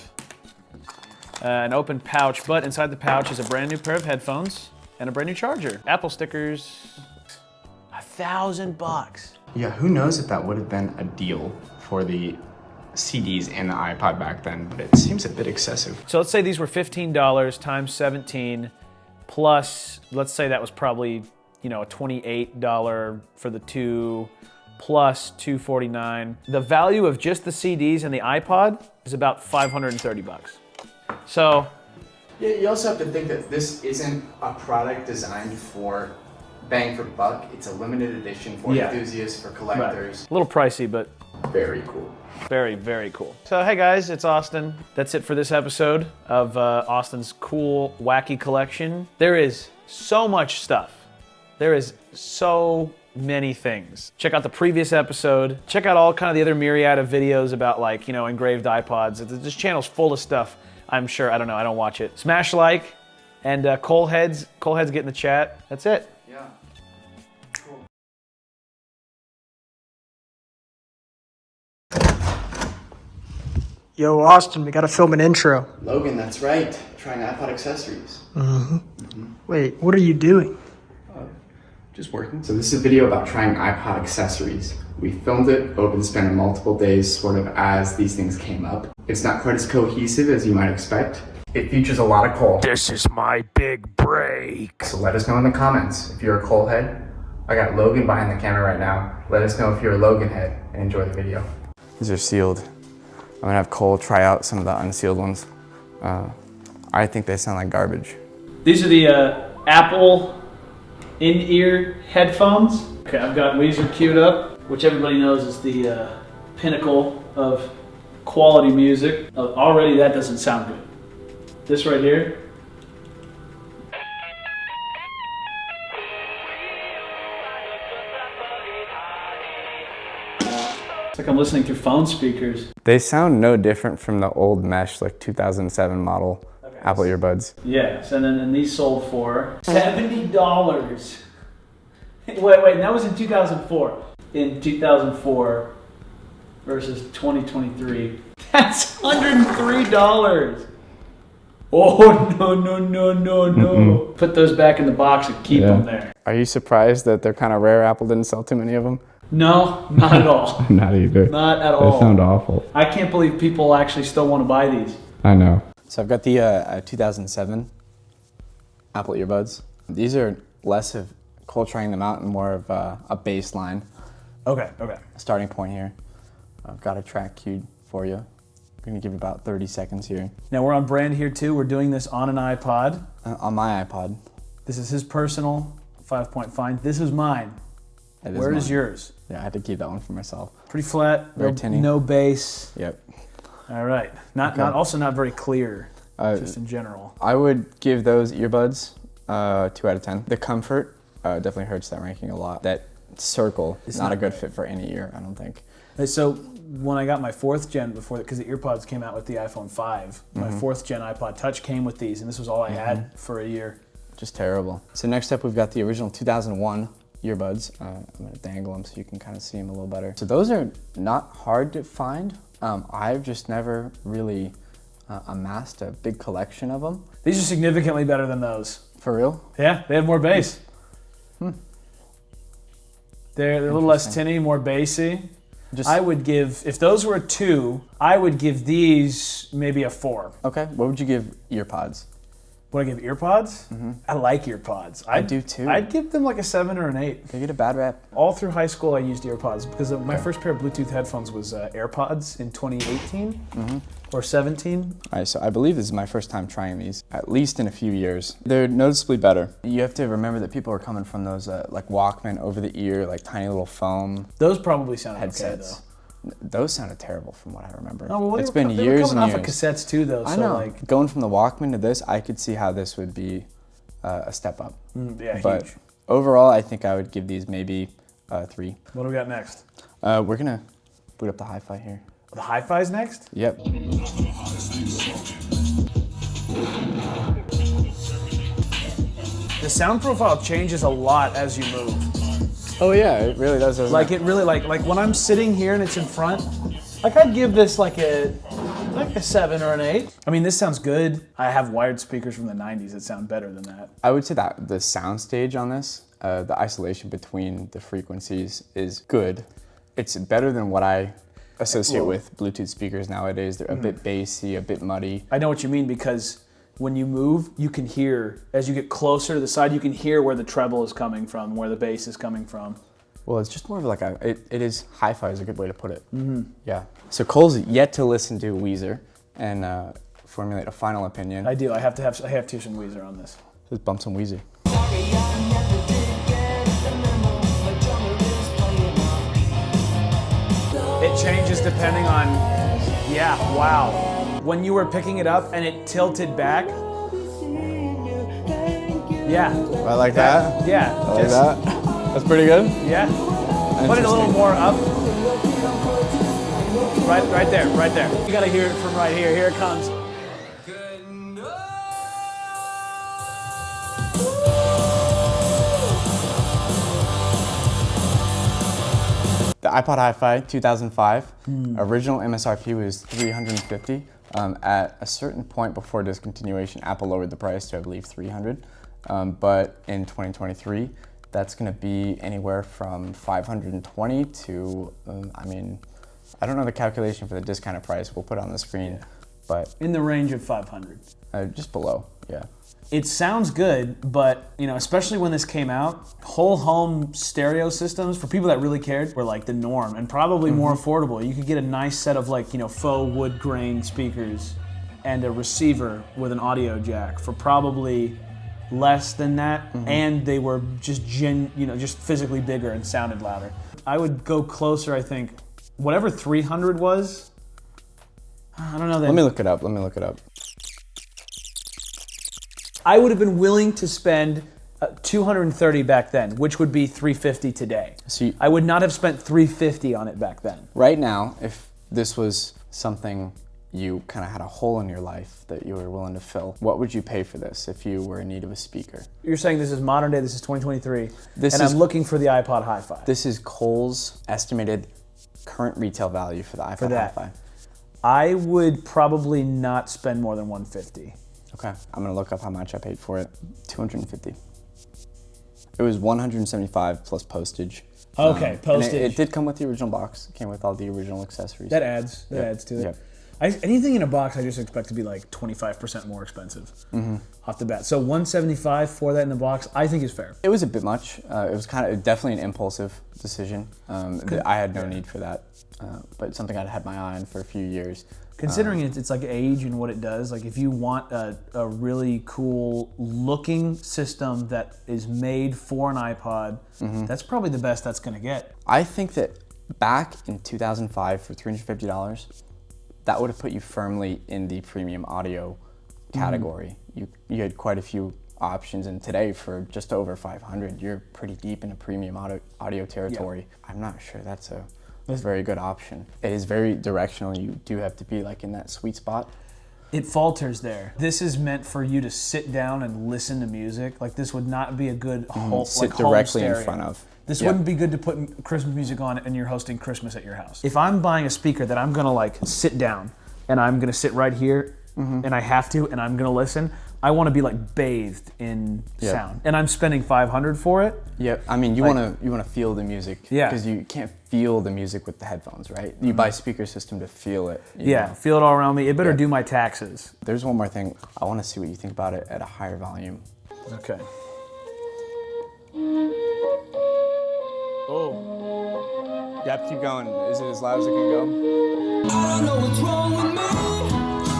an open pouch, but inside the pouch is a brand new pair of headphones and a brand new charger. Apple stickers. $1,000. Yeah, who knows if that would have been a deal for the CDs and the iPod back then, but it seems a bit excessive. So let's say these were $15 times 17 plus, let's say that was probably, you know, a $28 for the 2 plus $249. The value of just the CDs and the iPod is about $530. So Yeah, you also have to think that this isn't a product designed for bang for buck. It's a limited edition for enthusiasts, for collectors. Right. A little pricey, but very cool. Very, very cool. So hey guys, it's Austin. That's it for this episode of Austin's cool, wacky collection. There is so much stuff. There is so many things. Check out the previous episode. Check out all kind of the other myriad of videos about, like, you know, engraved iPods. This channel's full of stuff, I'm sure. I don't know, I don't watch it. Smash like, and Coleheads get in the chat. That's it. Yeah. Cool. Yo, Austin, we gotta film an intro. Logan, that's right. Trying iPod accessories. Wait, what are you doing? Just working. So this is a video about trying iPod accessories. We filmed it over the span of multiple days, sort of as these things came up. It's not quite as cohesive as you might expect. It features a lot of Cole. This is my big break. So let us know in the comments if you're a Cole head. I got Logan behind the camera right now. Let us know if you're a Logan head. and enjoy the video. These are sealed. I'm gonna have Cole try out some of the unsealed ones. I think they sound like garbage. These are the Apple in-ear headphones. Okay, I've got Weezer queued up, which everybody knows is the pinnacle of quality music. Already that doesn't sound good. This right here. It's like I'm listening through phone speakers. They sound no different from the old mesh, like 2007 model Apple earbuds. Yes, and then these sold for $70. Wait, that was in 2004. In 2004 versus 2023, that's $103. Oh, no. Put those back in the box and keep them there. Are you surprised that they're kind of rare? Apple didn't sell too many of them? No, not at all. Not either. Not at all. They sound awful. I can't believe people actually still want to buy these. I know. So I've got the 2007 Apple earbuds. These are less of Cole trying them out and more of a baseline. Okay. A starting point here. I've got a track queued for you. I'm gonna give you about 30 seconds here. Now we're on brand here too. We're doing this on an iPod. On my iPod. This is his personal 5-point find. This is mine. Where is yours? Yeah, I had to keep that one for myself. Pretty flat, Very tinny. no bass. Yep. All right. Also not very clear, just in general. I would give those earbuds 2 out of 10. The comfort definitely hurts that ranking a lot. That circle is not a good fit for any ear, I don't think. So when I got my 4th gen because the earpods came out with the iPhone 5, my 4th gen iPod Touch came with these, and this was all I had for a year. Just terrible. So next up, we've got the original 2001 earbuds. I'm gonna dangle them so you can kind of see them a little better. So those are not hard to find. I've just never really amassed a big collection of them. These are significantly better than those. For real? Yeah, they have more bass. They're a little less tinny, more bassy. I would give, if those were a 2, I would give these maybe a 4. Okay, what would you give earpods? Would I give earpods? I like earpods. I do too. I'd give them like a 7 or an 8. They get a bad rap. All through high school I used earpods because my first pair of Bluetooth headphones was AirPods in 2018 or 17. All right, so I believe this is my first time trying these, at least in a few years. They're noticeably better. You have to remember that people are coming from those like Walkman over the ear, like tiny little foam Those probably sound headsets. okay though. Those sounded terrible from what I remember. Oh, well, it's been years and years. They were coming off of cassettes too though, I so know. like... Going from the Walkman to this, I could see how this would be a step up. Yeah, but huge. Overall, I think I would give these maybe 3. What do we got next? We're gonna boot up the hi-fi here. The hi-fi's next? Yep. The sound profile changes a lot as you move. Oh yeah, it really does. Like it really like when I'm sitting here and it's in front, like I'd give this like a 7 or an 8. I mean, this sounds good. I have wired speakers from the 90s that sound better than that. I would say that the sound stage on this, the isolation between the frequencies is good. It's better than what I associate with Bluetooth speakers nowadays. They're a bit bassy, a bit muddy. I know what you mean because when you move, you can hear, as you get closer to the side, you can hear where the treble is coming from, where the bass is coming from. Well, it's just more of like it is, hi-fi is a good way to put it. Yeah. So Cole's yet to listen to Weezer and formulate a final opinion. I do, I have Tish and Weezer on this. Just bump some Weezer. It changes depending on, yeah, wow. When you were picking it up and it tilted back. Yeah. I like that. Yeah. I like that. That's pretty good. Yeah. Put it a little more up. Right there, right there. You gotta hear it from right here. Here it comes. The iPod Hi-Fi 2005, original MSRP was $350. At a certain point before discontinuation, Apple lowered the price to, I believe, $300. But in 2023, that's going to be anywhere from $520 to, I mean, I don't know the calculation for the discounted price. We'll put it on the screen. but In the range of 500. just below, yeah. It sounds good, but you know, especially when this came out, whole home stereo systems for people that really cared were like the norm and probably more affordable. You could get a nice set of like, you know, faux wood grain speakers and a receiver with an audio jack for probably less than that, and they were just just physically bigger and sounded louder. I would go closer, I think, whatever 300 was. I don't know that. Let me look it up. I would have been willing to spend $230 back then, which would be $350 today. So I would not have spent $350 on it back then. Right now, if this was something you kind of had a hole in your life that you were willing to fill, what would you pay for this if you were in need of a speaker? You're saying this is modern day, this is 2023, This and is- I'm looking for the iPod Hi-Fi. This is Kohl's estimated current retail value for the iPod that. Hi-Fi. I would probably not spend more than $150. Okay, I'm gonna look up how much I paid for it. $250. It was $175 plus postage. Okay, And postage. it did come with the original box. It came with all the original accessories. That adds to it. Yep. Anything in a box I just expect to be like 25% more expensive off the bat. So $175 for that in the box, I think is fair. It was a bit much. It was kind of definitely an impulsive decision. I had no need for that, but something I'd had my eye on for a few years. Considering it's like age and what it does, like if you want a really cool looking system that is made for an iPod, that's probably the best that's gonna get. I think that back in 2005 for $350, that would have put you firmly in the premium audio category. You had quite a few options, and today for just over 500, you're pretty deep in a premium audio territory. Yeah. I'm not sure that's a very good option. It is very directional. You do have to be like in that sweet spot. It falters there. This is meant for you to sit down and listen to music. Like this would not be a good sit home directly in stereo. front of. This wouldn't be good to put Christmas music on and you're hosting Christmas at your house. If I'm buying a speaker that I'm gonna like sit down and I'm gonna sit right here and I have to and I'm gonna listen, I want to be like bathed in sound. And I'm spending $500 for it. Yeah, I mean you want to feel the music. Yeah. Because you can't feel the music with the headphones, right? You buy a speaker system to feel it. You know? Feel it all around me. It better do my taxes. There's one more thing. I want to see what you think about it at a higher volume. Okay. Oh. You have to keep going. Is it as loud as it can go? I don't know what's wrong with me.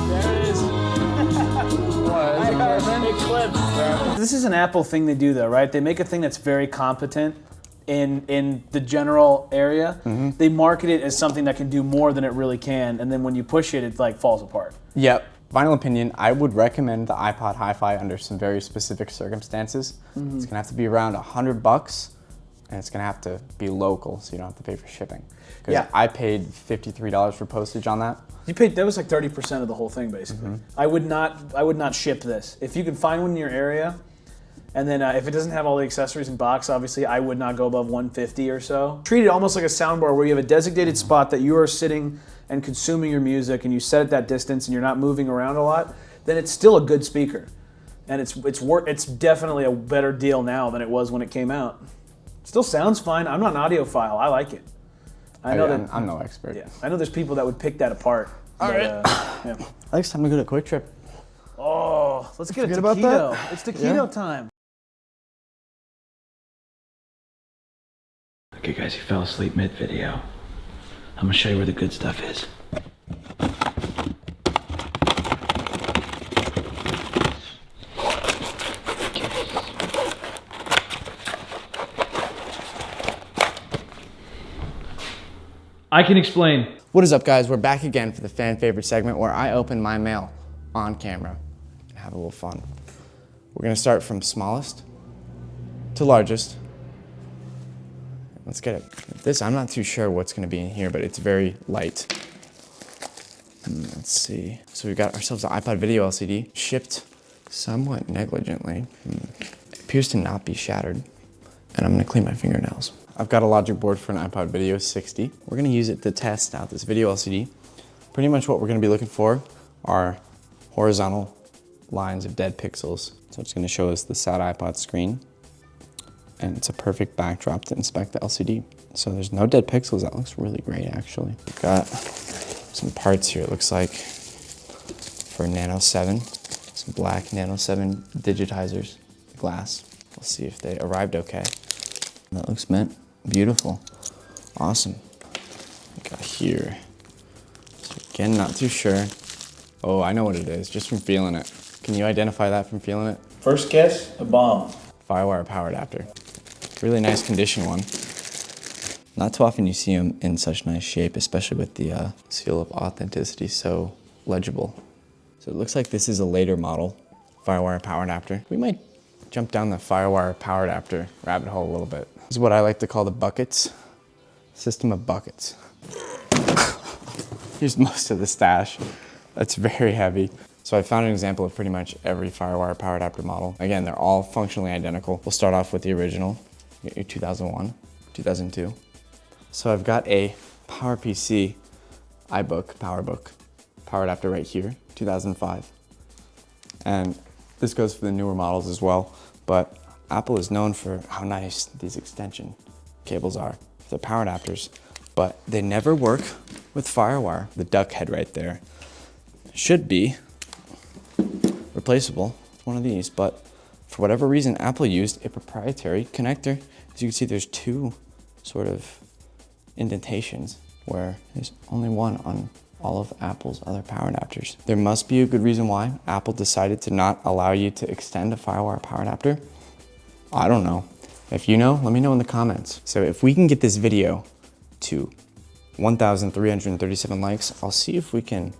There it is. Big clip. This is an Apple thing they do though, right? They make a thing that's very competent in the general area. They market it as something that can do more than it really can, and then when you push it, it like falls apart. Yep. Final opinion, I would recommend the iPod Hi-Fi under some very specific circumstances. It's gonna have to be around $100, and it's gonna have to be local, so you don't have to pay for shipping. Because I paid $53 for postage on that. That was like 30% of the whole thing, basically. I would not ship this. If you can find one in your area, and then if it doesn't have all the accessories in box, obviously I would not go above $150 or so. Treat it almost like a soundbar where you have a designated spot that you are sitting and consuming your music, and you set at that distance, and you're not moving around a lot. Then it's still a good speaker, and it's definitely a better deal now than it was when it came out. It still sounds fine. I'm not an audiophile. I like it. I know that I'm no expert. Yeah, I know there's people that would pick that apart. All right. Yeah. I think it's time to go to a quick trip. Oh, let's get a Forget about taquito. that? It's taquito time. Okay, guys, you fell asleep mid-video. I'm gonna show you where the good stuff is. I can explain. What is up, guys? We're back again for the fan favorite segment where I open my mail on camera and have a little fun. We're gonna start from smallest to largest. Let's get it. This, I'm not too sure what's gonna be in here, but it's very light. Let's see. So we got ourselves an iPod video LCD, shipped somewhat negligently. It appears to not be shattered. And I'm gonna clean my fingernails. I've got a logic board for an iPod Video 60. We're gonna use it to test out this video LCD. Pretty much what we're gonna be looking for are horizontal lines of dead pixels. So it's gonna show us the sad iPod screen. And it's a perfect backdrop to inspect the LCD. So there's no dead pixels. That looks really great, actually. We've got some parts here. It looks like for Nano 7. Some black Nano 7 digitizers, glass. We'll see if they arrived okay. That looks mint. Beautiful. Awesome. We got here. So again, not too sure. Oh, I know what it is, just from feeling it. Can you identify that from feeling it? First guess, a bomb. Firewire power adapter. Really nice condition one. Not too often you see them in such nice shape, especially with the seal of authenticity so legible. So it looks like this is a later model Firewire power adapter. We might jump down the Firewire power adapter rabbit hole a little bit. This is what I like to call the buckets. System of buckets. Here's most of the stash. That's very heavy. So I found an example of pretty much every Firewire power adapter model. Again, they're all functionally identical. We'll start off with the original, your 2001, 2002. So I've got a PowerPC PowerBook power adapter right here, 2005. And this goes for the newer models as well, but Apple is known for how nice these extension cables are. They're power adapters, but they never work with Firewire. The duck head right there should be replaceable with one of these, but for whatever reason, Apple used a proprietary connector. As you can see, there's two sort of indentations where there's only one on all of Apple's other power adapters. There must be a good reason why Apple decided to not allow you to extend a Firewire power adapter. I don't know. If you know, let me know in the comments. So if we can get this video to 1,337 likes, I'll see if we can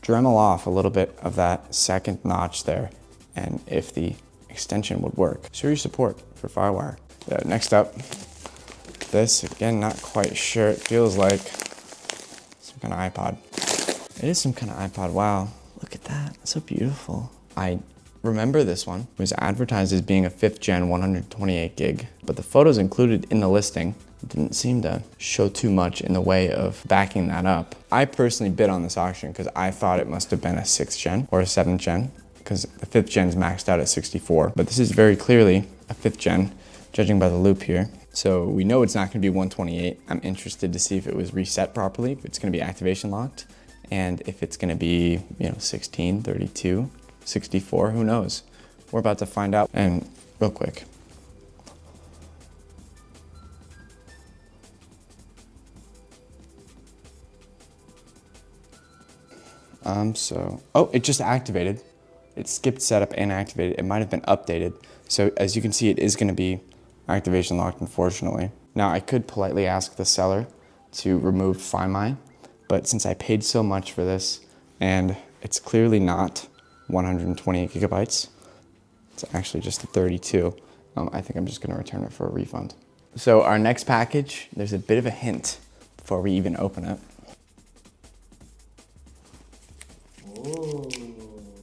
Dremel off a little bit of that second notch there and if the extension would work. Show your support for Firewire. Next up, this, again, not quite sure. It feels like some kind of iPod. It is some kind of iPod. Wow, look at that. It's so beautiful. I remember this one. It was advertised as being a 5th gen 128 gig, but the photos included in the listing didn't seem to show too much in the way of backing that up. I personally bid on this auction because I thought it must have been a 6th gen or a 7th gen because the 5th gen's maxed out at 64, but this is very clearly a 5th gen, judging by the loop here. So we know it's not gonna be 128. I'm interested to see if it was reset properly, if it's gonna be activation locked, and if it's gonna be, 16, 32, 64, who knows? We're about to find out. And real quick, oh, it just activated. It skipped setup and activated. It might have been updated. So as you can see, it is gonna be activation locked, unfortunately. Now I could politely ask the seller to remove Find My, but since I paid so much for this and it's clearly not 128 gigabytes, it's actually just a 32, I think I'm just gonna return it for a refund. So our next package, there's a bit of a hint before we even open it.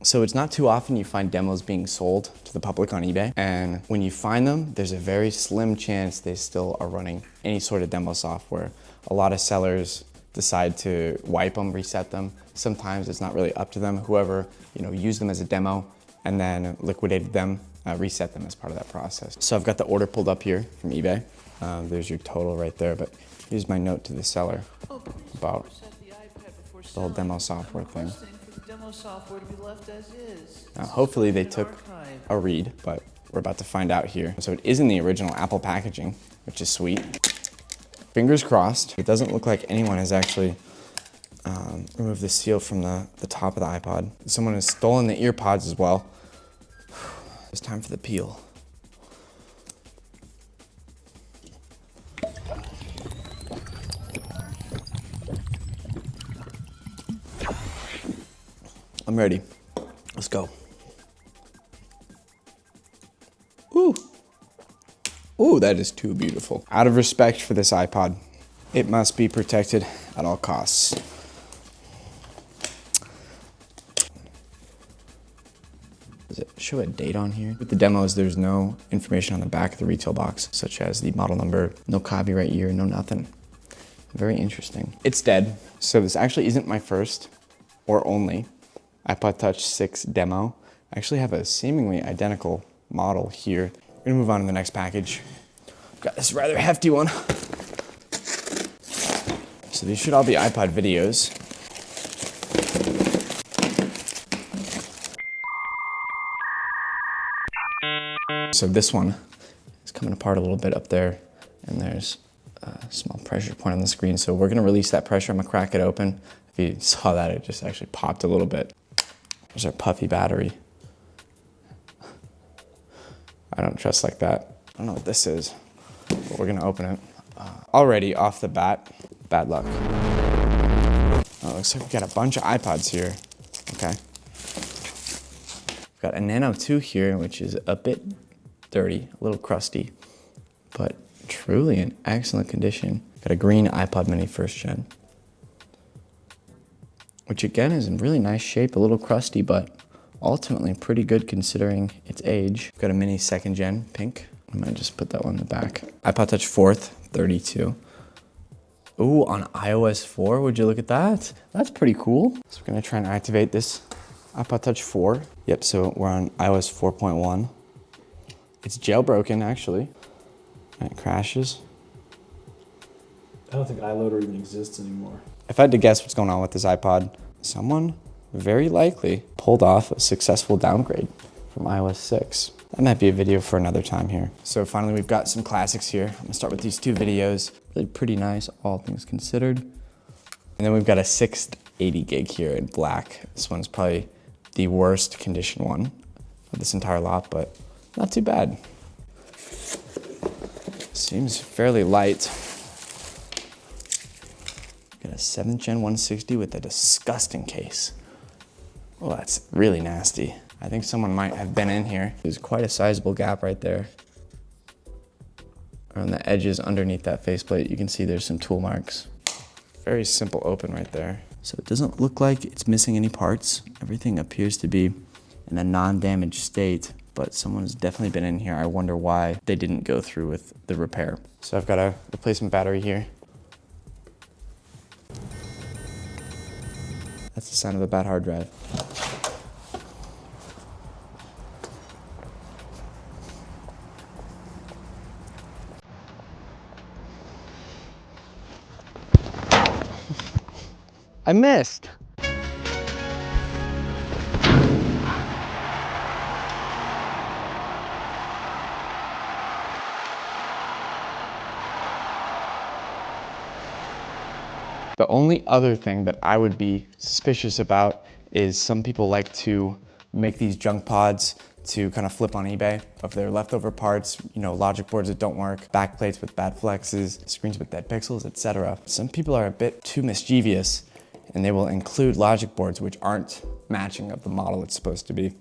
So it's not too often you find demos being sold to the public on eBay. And when you find them, there's a very slim chance they still are running any sort of demo software. A lot of sellers decide to wipe them, reset them. Sometimes it's not really up to them. Whoever, used them as a demo and then liquidated them, reset them as part of that process. So I've got the order pulled up here from eBay. There's your total right there, but here's my note to the seller about the whole demo software thing. Software to be left as is. Now, hopefully they took a read, but we're about to find out here. So it is in the original Apple packaging, which is sweet. Fingers crossed. It doesn't look like anyone has actually removed the seal from the top of the iPod. Someone has stolen the ear pods as well. It's time for the peel. I'm ready. Let's go. Ooh. Ooh, that is too beautiful. Out of respect for this iPod, it must be protected at all costs. Does it show a date on here? With the demos, there's no information on the back of the retail box, such as the model number, no copyright year, no nothing. Very interesting. It's dead. So this actually isn't my first or only iPod Touch 6 demo. I actually have a seemingly identical model here. We're gonna move on to the next package. Got this rather hefty one. So these should all be iPod videos. So this one is coming apart a little bit up there, and there's a small pressure point on the screen. So we're gonna release that pressure. I'm gonna crack it open. If you saw that, it just actually popped a little bit. There's our puffy battery. I don't trust like that. I don't know what this is, but we're gonna open it. Already off the bat, bad luck. Oh, looks like we got a bunch of iPods here. Okay. We've got a Nano 2 here, which is a bit dirty, a little crusty, but truly in excellent condition. Got a green iPod mini 1st gen, which again is in really nice shape, a little crusty, but ultimately pretty good considering its age. Got a mini 2nd gen pink. I might just put that one in the back. iPod Touch 4th, 32. Ooh, on iOS 4, would you look at that? That's pretty cool. So we're gonna try and activate this iPod Touch 4. Yep, so we're on iOS 4.1. It's jailbroken, actually. And it crashes. I don't think iLoader even exists anymore. If I had to guess what's going on with this iPod, someone very likely pulled off a successful downgrade from iOS 6. That might be a video for another time here. So finally, we've got some classics here. I'm gonna start with these 2 videos. Really pretty nice, all things considered. And then we've got a 680 gig here in black. This one's probably the worst condition one of this entire lot, but not too bad. Seems fairly light. Got a 7th gen 160 with a disgusting case. Oh, that's really nasty. I think someone might have been in here. There's quite a sizable gap right there. Around the edges underneath that faceplate, you can see there's some tool marks. Very simple open right there. So it doesn't look like it's missing any parts. Everything appears to be in a non-damaged state, but someone's definitely been in here. I wonder why they didn't go through with the repair. So I've got a replacement battery here. That's the sound of a bad hard drive. I missed. The only other thing that I would be suspicious about is some people like to make these junk pods to kind of flip on eBay of their leftover parts, you know, logic boards that don't work, backplates with bad flexes, screens with dead pixels, etc. Some people are a bit too mischievous and they will include logic boards which aren't matching of the model it's supposed to be.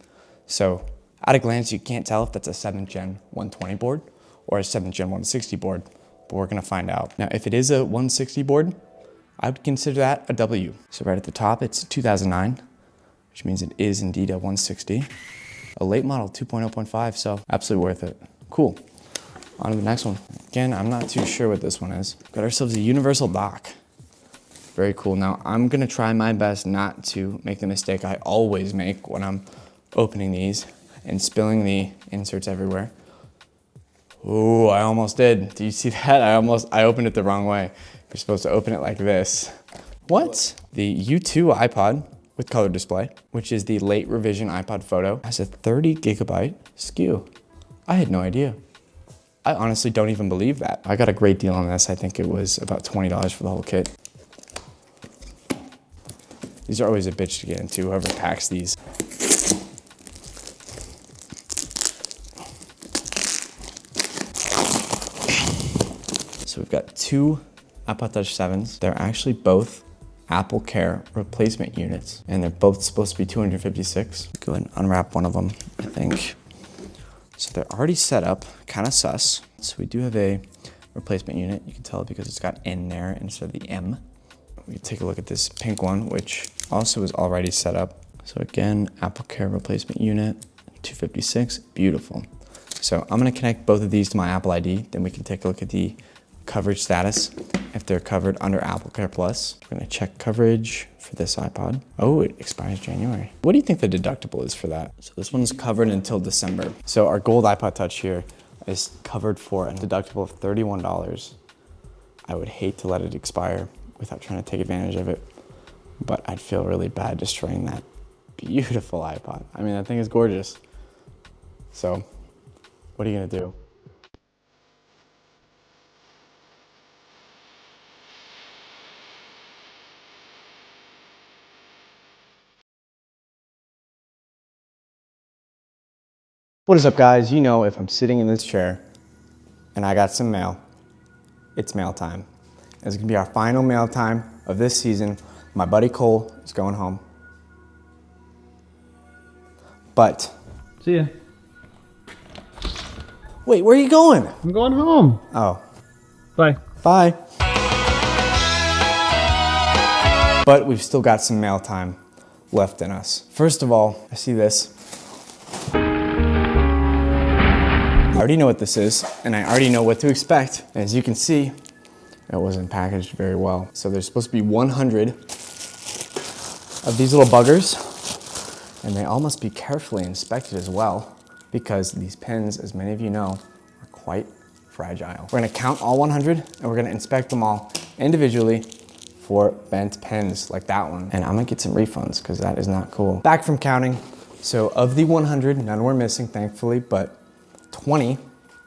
So at a glance, you can't tell if that's a 7th gen 120 board or a 7th gen 160 board, but we're gonna find out. Now, if it is a 160 board, I would consider that a W. So right at the top, it's 2009, which means it is indeed a 160. A late model 2.0.5, so absolutely worth it. Cool. On to the next one. Again, I'm not too sure what this one is. Got ourselves a universal dock. Very cool. Now, I'm gonna try my best not to make the mistake I always make when I'm opening these and spilling the inserts everywhere. Ooh, I almost did. Do you see that? I opened it the wrong way. You're supposed to open it like this. What? The U2 iPod with color display, which is the late revision iPod Photo, has a 30 gigabyte SKU. I had no idea. I honestly don't even believe that. I got a great deal on this. I think it was about $20 for the whole kit. These are always a bitch to get into, whoever packs these. So we've got 2 iPod Touch 7s. They're actually both Apple Care replacement units, and they're both supposed to be 256. Go ahead and unwrap one of them, I think. So they're already set up, kind of sus. So we do have a replacement unit. You can tell because it's got N there instead of the M. We can take a look at this pink one, which also is already set up. So again, Apple Care replacement unit, 256, beautiful. So I'm gonna connect both of these to my Apple ID, then we can take a look at the coverage status, if they're covered under Apple Care Plus. We're gonna check coverage for this iPod. Oh, it expires January. What do you think the deductible is for that? So this one's covered until December. So our gold iPod Touch here is covered for a deductible of $31. I would hate to let it expire without trying to take advantage of it, but I'd feel really bad destroying that beautiful iPod. I mean, that thing is gorgeous. So What are you gonna do? What is up, guys? You know, if I'm sitting in this chair and I got some mail, it's mail time. It's gonna be our final mail time of this season. My buddy Cole is going home. But, See ya. wait, where are you going? I'm going home. Oh, Bye. bye. But we've still got some mail time left in us. First of all, I see this. I already know what this is, and I already know what to expect. As you can see, it wasn't packaged very well. So there's supposed to be 100 of these little buggers, and they all must be carefully inspected as well, because these pens, as many of you know, are quite fragile. We're gonna count all 100, and we're gonna inspect them all individually for bent pens like that one. And I'm gonna get some refunds, because that is not cool. Back from counting. So of the 100, none were missing, thankfully, but 20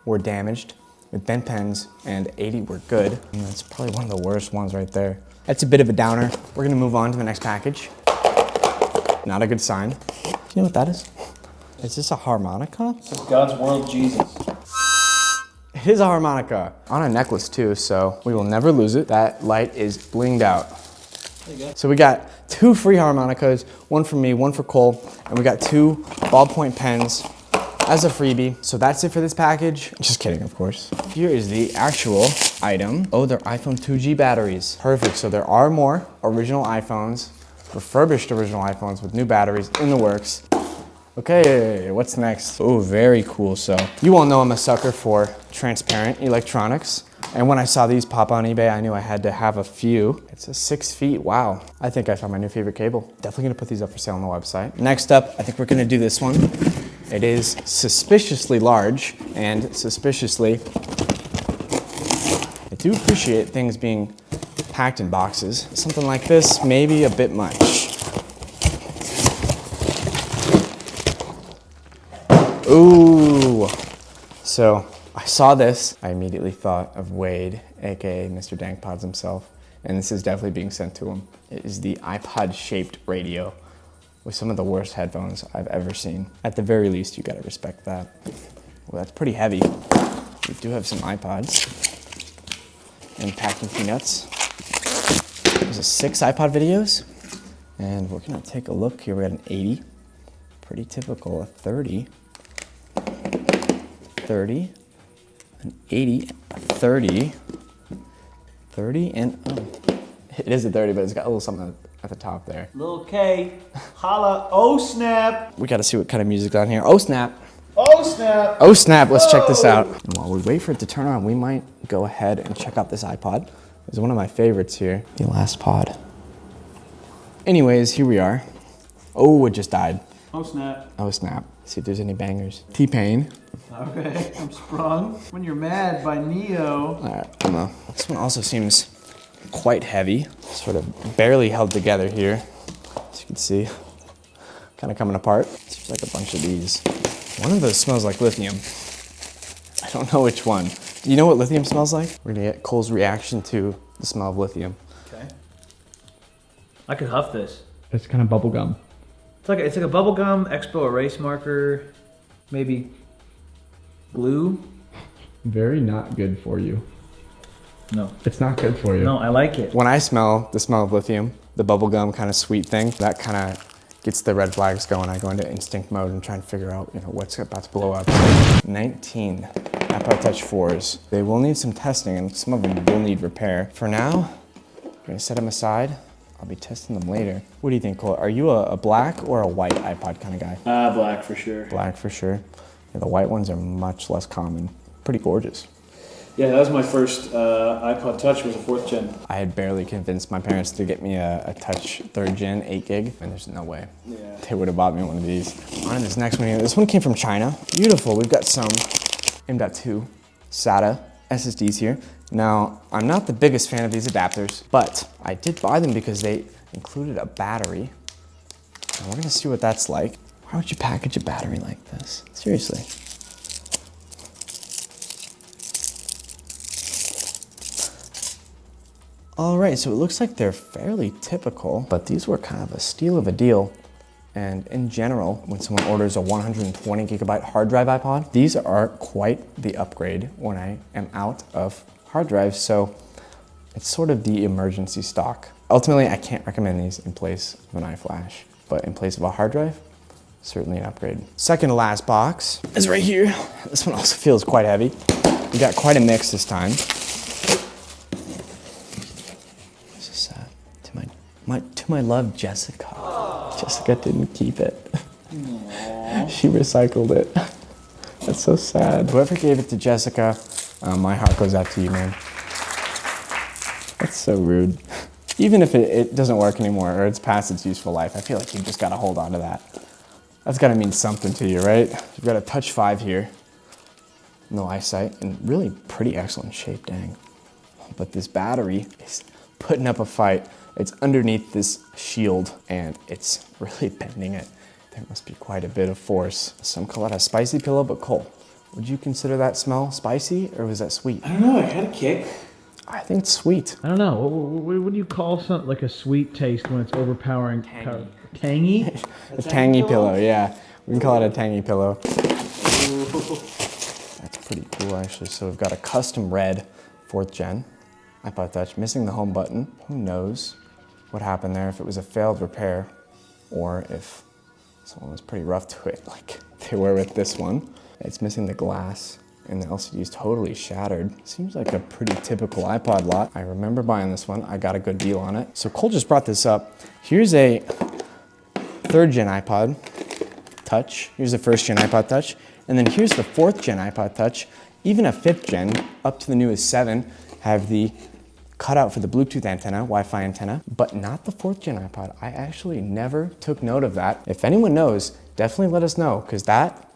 were damaged with bent pens and 80 were good. And that's probably one of the worst ones right there. That's a bit of a downer. We're gonna move on to the next package. Not a good sign. Do you know what that is? Is this a harmonica? This is God's World Jesus. It is a harmonica. On a necklace too, so we will never lose it. That light is blinged out. There you go. So we got 2 free harmonicas, one for me, one for Cole, and we got 2 ballpoint pens as a freebie. So that's it for this package. Just kidding, of course. Here is the actual item. Oh, they're iPhone 2G batteries. Perfect, so there are more original iPhones, refurbished original iPhones with new batteries in the works. Okay, what's next? Oh, very cool. So you all know I'm a sucker for transparent electronics. And when I saw these pop on eBay, I knew I had to have a few. It's a 6 feet, wow. I think I found my new favorite cable. Definitely gonna put these up for sale on the website. Next up, I think we're gonna do this one. It is suspiciously large and suspiciously, I do appreciate things being packed in boxes. Something like this, maybe a bit much. Ooh, so I saw this. I immediately thought of Wade, AKA Mr. Dankpods himself, and this is definitely being sent to him. It is the iPod-shaped radio with some of the worst headphones I've ever seen. At the very least, you gotta respect that. Well, that's pretty heavy. We do have some iPods and packing peanuts. There's a 6 iPod videos, and we're gonna take a look here. We got an 80, pretty typical, a 30, 30, an 80, a 30, 30, and oh, it is a 30, but it's got a little something at the top there. Lil K, holla, oh snap. We gotta see what kind of music's on here. Oh snap. Oh snap. Oh snap, let's check this out. And while we wait for it to turn on, we might go ahead and check out this iPod. It's one of my favorites here, the last pod. Anyways, here we are. Oh, it just died. Oh snap. Oh snap. See if there's any bangers. T-Pain. Okay, I'm Sprung. When You're Mad by Neo. All right, I don't know. This one also seems quite heavy, sort of barely held together here. As you can see, kind of coming apart. It's just like a bunch of these. One of those smells like lithium. I don't know which one. Do you know what lithium smells like? We're gonna get Cole's reaction to the smell of lithium. Okay. I could huff this. It's kind of bubble gum. It's like a bubblegum Expo erase marker, maybe glue. Very not good for you. No. It's not good for you. No, I like it. When I smell the smell of lithium, the bubblegum kind of sweet thing, that kind of gets the red flags going. I go into instinct mode and try and figure out, what's about to blow up. 19 iPod Touch 4s. They will need some testing and some of them will need repair. For now, I'm gonna set them aside. I'll be testing them later. What do you think, Cole? Are you a black or a white iPod kind of guy? Black for sure. Black for sure. Yeah, the white ones are much less common. Pretty gorgeous. Yeah, that was my first iPod Touch, was a 4th gen. I had barely convinced my parents to get me a Touch 3rd gen 8 gig, and there's no way they would have bought me one of these. On to this next one here. This one came from China. Beautiful. We've got some M.2 SATA SSDs here. Now, I'm not the biggest fan of these adapters, but I did buy them because they included a battery. And we're gonna see what that's like. Why would you package a battery like this? Seriously. All right, so it looks like they're fairly typical, but these were kind of a steal of a deal. And in general, when someone orders a 120 gigabyte hard drive iPod, these are quite the upgrade when I am out of hard drives. So it's sort of the emergency stock. Ultimately, I can't recommend these in place of an iFlash, but in place of a hard drive, certainly an upgrade. Second to last box is right here. This one also feels quite heavy. We got quite a mix this time. This is sad. To my love, Jessica. Jessica didn't keep it. She recycled it. That's so sad. Whoever gave it to Jessica, my heart goes out to you, man. That's so rude. Even if it doesn't work anymore or it's past its useful life, I feel like you just gotta hold on to that. That's gotta mean something to you, right? You've got a Touch 5 here. No eyesight, and really pretty excellent shape, dang. But this battery is putting up a fight. It's underneath this shield and it's really bending it. There must be quite a bit of force. Some call it a spicy pillow, but Cole, would you consider that smell spicy or was that sweet? I don't know, I had a kick. I think it's sweet. I don't know, what do you call something like a sweet taste when it's overpowering? Tangy? A tangy pillow, yeah. We can call it a tangy pillow. That's pretty cool actually. So we've got a custom red 4th gen iPod Touch, missing the home button. Who knows what happened there, if it was a failed repair or if someone was pretty rough to it like they were with this one. It's missing the glass and the LCD is totally shattered. Seems like a pretty typical iPod lot. I remember buying this one. I got a good deal on it. So Cole just brought this up. Here's a 3rd gen iPod Touch. Here's the 1st gen iPod Touch. And then here's the 4th gen iPod Touch. Even a 5th gen, up to the newest 7, have the cutout for the Bluetooth antenna, Wi-Fi antenna, but not the 4th gen iPod. I actually never took note of that. If anyone knows, definitely let us know, because that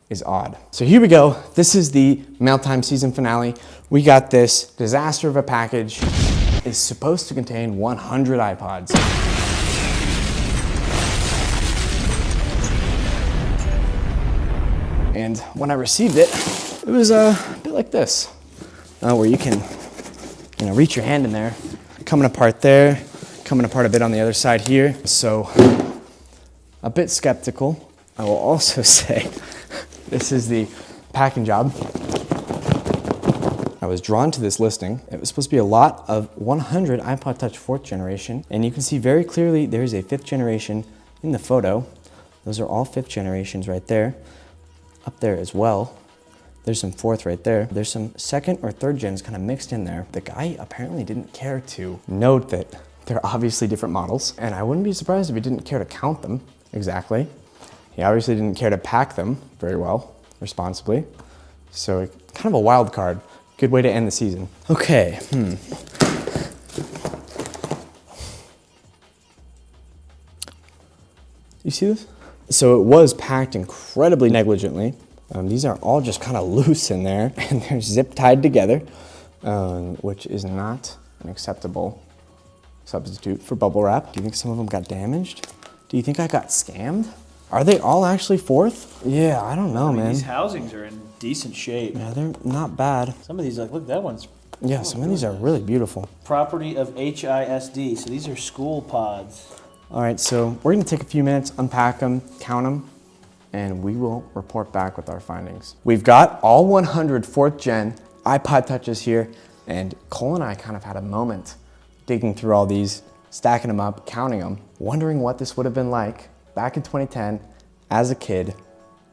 is odd. So here we go. This is the Mail Time season finale. We got this disaster of a package. It's supposed to contain 100 iPods. And when I received it, it was a bit like this, where you can reach your hand in there, coming apart there, coming apart a bit on the other side here. So a bit skeptical. I will also say this is the packing job. I was drawn to this listing. It was supposed to be a lot of 100 iPod Touch 4th generation, and you can see very clearly there's a 5th generation in the photo. Those are all 5th generations right there. Up there as well. There's some 4th right there. There's some 2nd or 3rd gens kind of mixed in there. The guy apparently didn't care to note that they're obviously different models, and I wouldn't be surprised if he didn't care to count them exactly. He obviously didn't care to pack them very well, responsibly. So kind of a wild card. Good way to end the season. Okay, You see this? So it was packed incredibly negligently. These are all just kind of loose in there and they're zip tied together, which is not an acceptable substitute for bubble wrap. Do you think some of them got damaged? Do you think I got scammed? Are they all actually 4th? Yeah, I don't know, man. These housings are in decent shape. Yeah, they're not bad. Some of these, like, look, that one's... Yeah, some of these are really beautiful. Property of HISD, so these are school pods. All right, so we're gonna take a few minutes, unpack them, count them, and we will report back with our findings. We've got all 100 4th gen iPod Touches here, and Cole and I kind of had a moment digging through all these, stacking them up, counting them, wondering what this would have been like back in 2010 as a kid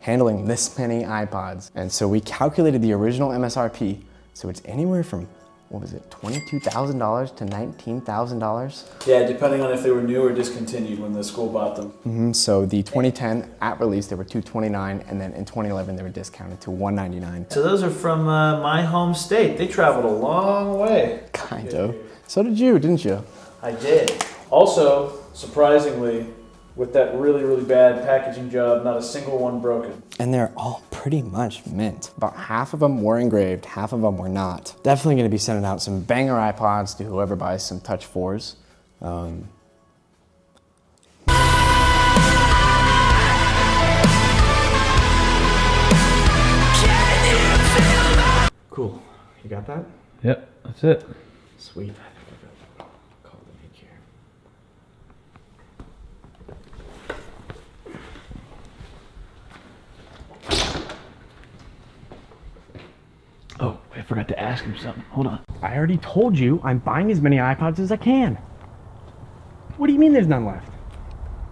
handling this many iPods. And so we calculated the original MSRP, so it's anywhere from, what was it, $22,000 to $19,000? Yeah, depending on if they were new or discontinued when the school bought them. So the 2010 at release, they were $229, and then in 2011 they were discounted to $199. So those are from my home state. They traveled a long way. Kind of. So did you, didn't you? I did. Also, surprisingly, with that really, really bad packaging job, not a single one broken. And they're all pretty much mint. About half of them were engraved, half of them were not. Definitely gonna be sending out some banger iPods to whoever buys some Touch 4s. Cool. You got that? Yep, that's it. Sweet. forgot to ask him something. Hold on. I already told you I'm buying as many iPods as I can. What do you mean there's none left?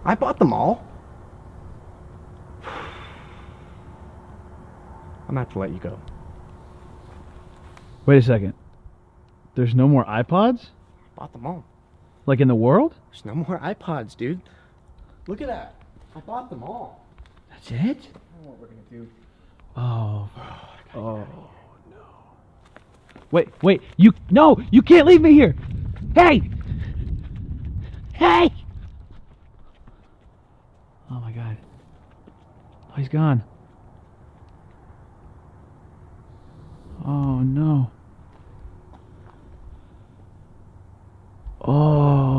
I bought them all. I'm gonna have to let you go. Wait a second. There's no more iPods? I bought them all. Like in the world? There's no more iPods, dude. Look at that. I bought them all. That's it? I don't know what we're gonna do. Oh. Oh, no. Wait. You can't leave me here. Hey! Hey! Oh my God. Oh, he's gone. Oh no. Oh.